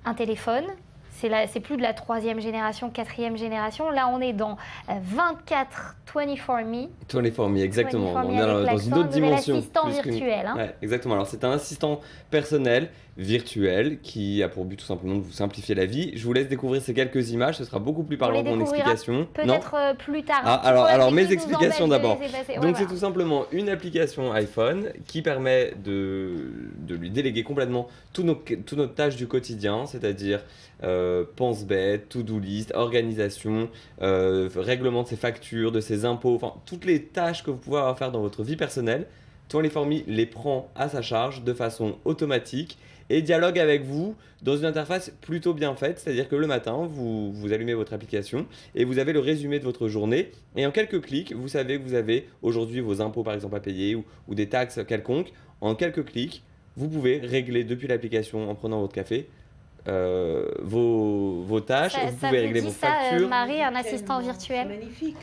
Speaker 1: Un téléphone. C'est plus de la 3e génération, 4e génération. Là, on est dans 24Me.
Speaker 5: 24Me, exactement. On est dans une autre dimension.
Speaker 1: Assistant virtuel. Hein.
Speaker 5: Ouais, exactement. Alors, c'est un assistant personnel virtuel qui a pour but tout simplement de vous simplifier la vie. Je vous laisse découvrir ces quelques images. Ce sera beaucoup plus parlant que mon explication.
Speaker 1: Peut-être plus tard.
Speaker 5: Alors mes explications d'abord. Donc, c'est tout simplement une application iPhone qui permet de lui déléguer complètement toutes nos tâches du quotidien, c'est-à-dire pense-bête, to-do list, organisation, règlement de ses factures, de ses impôts, enfin toutes les tâches que vous pouvez avoir à faire dans votre vie personnelle. 24Me les prend à sa charge de façon automatique et dialogue avec vous dans une interface plutôt bien faite, c'est-à-dire que le matin, vous allumez votre application et vous avez le résumé de votre journée et en quelques clics, vous savez que vous avez aujourd'hui vos impôts par exemple à payer ou des taxes quelconques. En quelques clics, vous pouvez régler depuis l'application en prenant votre café vos tâches, et vous pouvez régler vos factures.
Speaker 1: Marie, un assistant virtuel.
Speaker 2: Magnifique.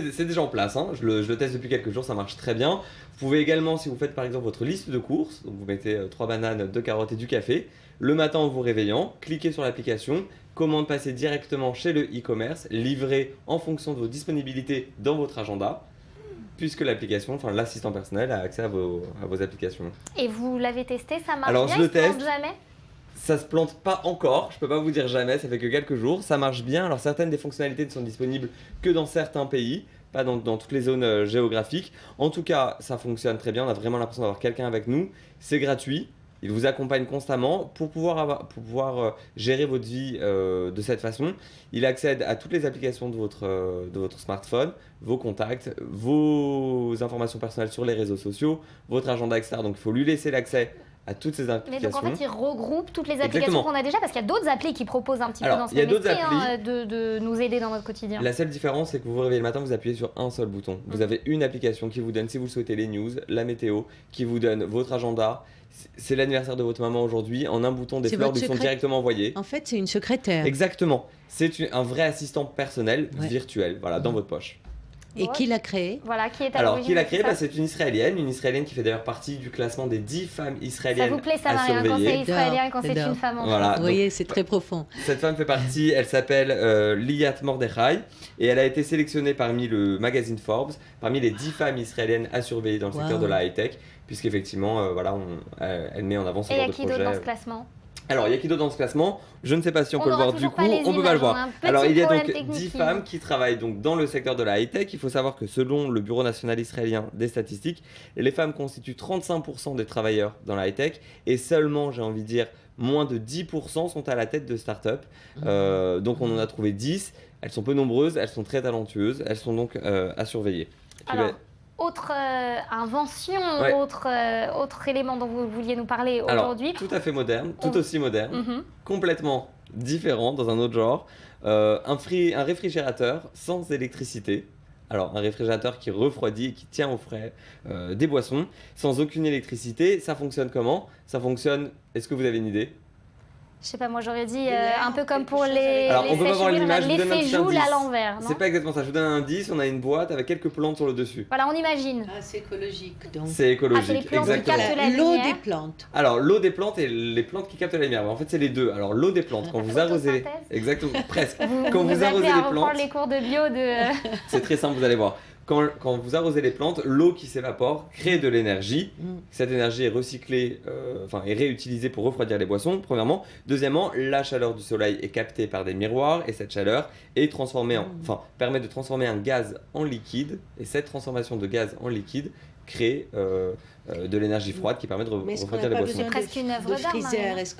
Speaker 5: C'est déjà en place, hein. je le teste depuis quelques jours, ça marche très bien. Vous pouvez également, si vous faites par exemple votre liste de courses, donc vous mettez 3 bananes, 2 carottes et du café, le matin en vous réveillant, cliquez sur l'application, commande passée directement chez le e-commerce, livrée en fonction de vos disponibilités dans votre agenda, puisque l'application, enfin l'assistant personnel a accès à vos applications.
Speaker 1: Et vous l'avez testé, ça marche
Speaker 5: Alors,
Speaker 1: bien,
Speaker 5: je le teste.
Speaker 1: plante jamais?
Speaker 5: Ça se plante pas encore, je peux pas vous dire jamais, ça fait que quelques jours, ça marche bien. Alors certaines des fonctionnalités ne sont disponibles que dans certains pays, pas dans toutes les zones géographiques. En tout cas, ça fonctionne très bien, on a vraiment l'impression d'avoir quelqu'un avec nous, c'est gratuit. Il vous accompagne constamment pour pouvoir gérer votre vie de cette façon. Il accède à toutes les applications de votre smartphone, vos contacts, vos informations personnelles sur les réseaux sociaux, votre agenda, etc. Donc il faut lui laisser l'accès à toutes ces applications.
Speaker 1: Mais donc en fait, il regroupe toutes les applications qu'on a déjà, parce qu'il y a d'autres applis qui proposent un petit peu dans ce même esprit de nous aider dans notre quotidien.
Speaker 5: La seule différence, c'est que vous vous réveillez le matin, vous appuyez sur un seul bouton. Vous avez une application qui vous donne, si vous le souhaitez, les news, la météo, qui vous donne votre agenda. C'est l'anniversaire de votre maman aujourd'hui. En un bouton, des fleurs lui sont directement envoyées.
Speaker 2: En fait, c'est une secrétaire.
Speaker 5: Exactement. C'est un vrai assistant personnel virtuel, voilà, dans votre poche.
Speaker 2: Et qui l'a créé?
Speaker 1: Voilà, qui est à
Speaker 5: Alors, qui l'a créé? C'est une Israélienne qui fait d'ailleurs partie du classement des 10 femmes israéliennes.
Speaker 1: Ça vous plaît, ça, Marie, quand c'est israélien, quand c'est une femme en
Speaker 5: voilà,
Speaker 2: vous voyez, c'est très profond.
Speaker 5: Cette femme fait partie, elle s'appelle Liat Mordechai, et elle a été sélectionnée parmi le magazine Forbes, parmi les 10 femmes israéliennes à surveiller dans le secteur de la high-tech, puisqu'effectivement, elle met en avant ce genre de projet.
Speaker 1: Et il y a qui d'autre dans ce classement?
Speaker 5: Alors, il y a qui d'autre dans ce classement? Je ne sais pas si on peut le voir du coup, on peut pas le voir. Alors, il y a donc 10 femmes qui travaillent donc dans le secteur de la high-tech. Il faut savoir que selon le Bureau national israélien des statistiques, les femmes constituent 35% des travailleurs dans la high-tech et seulement, j'ai envie de dire, moins de 10% sont à la tête de start-up. Donc, on en a trouvé 10. Elles sont peu nombreuses, elles sont très talentueuses, elles sont donc à surveiller.
Speaker 1: Autre invention, autre élément dont vous vouliez nous parler aujourd'hui.
Speaker 5: Tout à fait moderne, tout aussi moderne, complètement différent dans un autre genre. Un réfrigérateur sans électricité. Alors, un réfrigérateur qui refroidit et qui tient au frais des boissons, sans aucune électricité. Ça fonctionne comment? Ça fonctionne, est-ce que vous avez une idée?
Speaker 1: Je sais pas, moi j'aurais dit un peu comme pour les
Speaker 5: Alors, on peut pas voir l'image, je vous donne un petit
Speaker 1: Joule
Speaker 5: indice.
Speaker 1: à l'envers.
Speaker 5: C'est pas exactement ça, je vous donne un indice, on a une boîte avec quelques plantes sur le dessus.
Speaker 1: Voilà, on imagine.
Speaker 2: Ah, c'est écologique donc.
Speaker 5: C'est écologique,
Speaker 1: c'est les plantes qui captent la lumière.
Speaker 2: L'eau des plantes.
Speaker 5: Alors, l'eau des plantes et les plantes qui captent la lumière. En fait, c'est les deux. Alors, l'eau des plantes, quand vous arrosez... Exactement, presque. Quand vous arrosez les plantes...
Speaker 1: les cours de bio de...
Speaker 5: C'est très simple, vous allez voir. Quand vous arrosez les plantes, l'eau qui s'évapore crée de l'énergie. Cette énergie est recyclée, est réutilisée pour refroidir les boissons, premièrement. Deuxièmement, la chaleur du soleil est captée par des miroirs et cette chaleur est transformée permet de transformer un gaz en liquide. Et cette transformation de gaz en liquide crée de l'énergie froide qui permet de refroidir les boissons.
Speaker 1: C'est presque une œuvre d'art.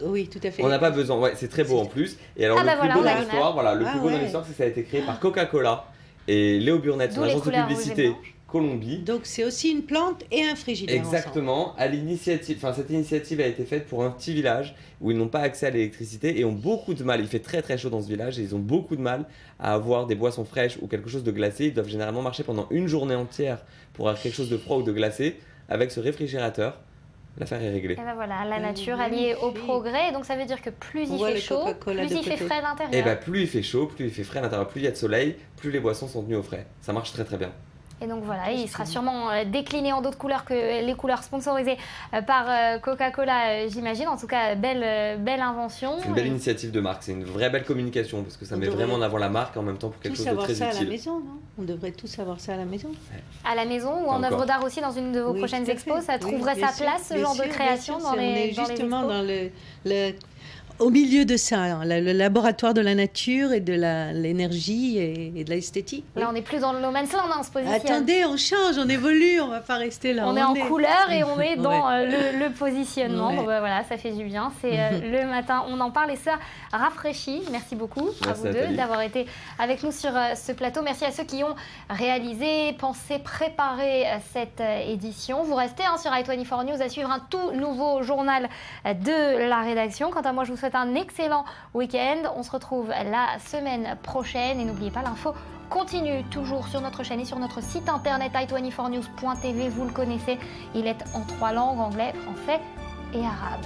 Speaker 2: Oui, tout à fait.
Speaker 5: On n'a pas besoin, c'est très beau en plus. Et alors, le plus beau dans l'histoire, c'est que ça a été créé par Coca-Cola et Léo Burnett sur l'agence de publicité Colombie.
Speaker 2: Donc c'est aussi une plante et un frigidaire.
Speaker 5: Exactement. Cette initiative a été faite pour un petit village où ils n'ont pas accès à l'électricité et ont beaucoup de mal. Il fait très très chaud dans ce village et ils ont beaucoup de mal à avoir des boissons fraîches ou quelque chose de glacé. Ils doivent généralement marcher pendant une journée entière pour avoir quelque chose de froid ou de glacé. Avec ce réfrigérateur, l'affaire est réglée.
Speaker 1: Et ben voilà, la nature alliée au progrès. Donc ça veut dire que plus il fait chaud, plus il fait frais à l'intérieur.
Speaker 5: Et plus il fait chaud, plus il fait frais à l'intérieur, plus il y a de soleil, plus les boissons sont tenues au frais. Ça marche très très bien.
Speaker 1: Et donc voilà, il sera sûrement décliné en d'autres couleurs que les couleurs sponsorisées par Coca-Cola, j'imagine. En tout cas, belle invention.
Speaker 5: C'est une belle initiative de marque, c'est une vraie belle communication parce que ça met vraiment en avant la marque en même temps pour quelque chose de très utile.
Speaker 2: On devrait tous savoir ça à la maison, non? On devrait tous avoir ça à la maison.
Speaker 1: À la maison ou en œuvre d'art aussi, dans une de vos prochaines expos, ça trouverait sa place, ce genre de création dans les expos.
Speaker 2: On est justement dans au milieu de ça, le laboratoire de la nature et de l'énergie et de l'esthétique.
Speaker 1: Là, on n'est plus dans le no man's land, on se positionne.
Speaker 2: Attendez, on change, on évolue, on va pas rester là.
Speaker 1: On est en couleur et on est dans le positionnement. Donc voilà, ça fait du bien. C'est le matin, on en parle et ça rafraîchit. Merci beaucoup à vous deux d'avoir été avec nous sur ce plateau. Merci à ceux qui ont réalisé, pensé, préparé cette édition. Vous restez sur i24 News à suivre un tout nouveau journal de la rédaction. Quant à moi, je vous souhaite un excellent week-end. On se retrouve la semaine prochaine et n'oubliez pas, l'info continue toujours sur notre chaîne et sur notre site internet i24news.tv. Vous le connaissez, il est en 3 langues, anglais, français et arabe.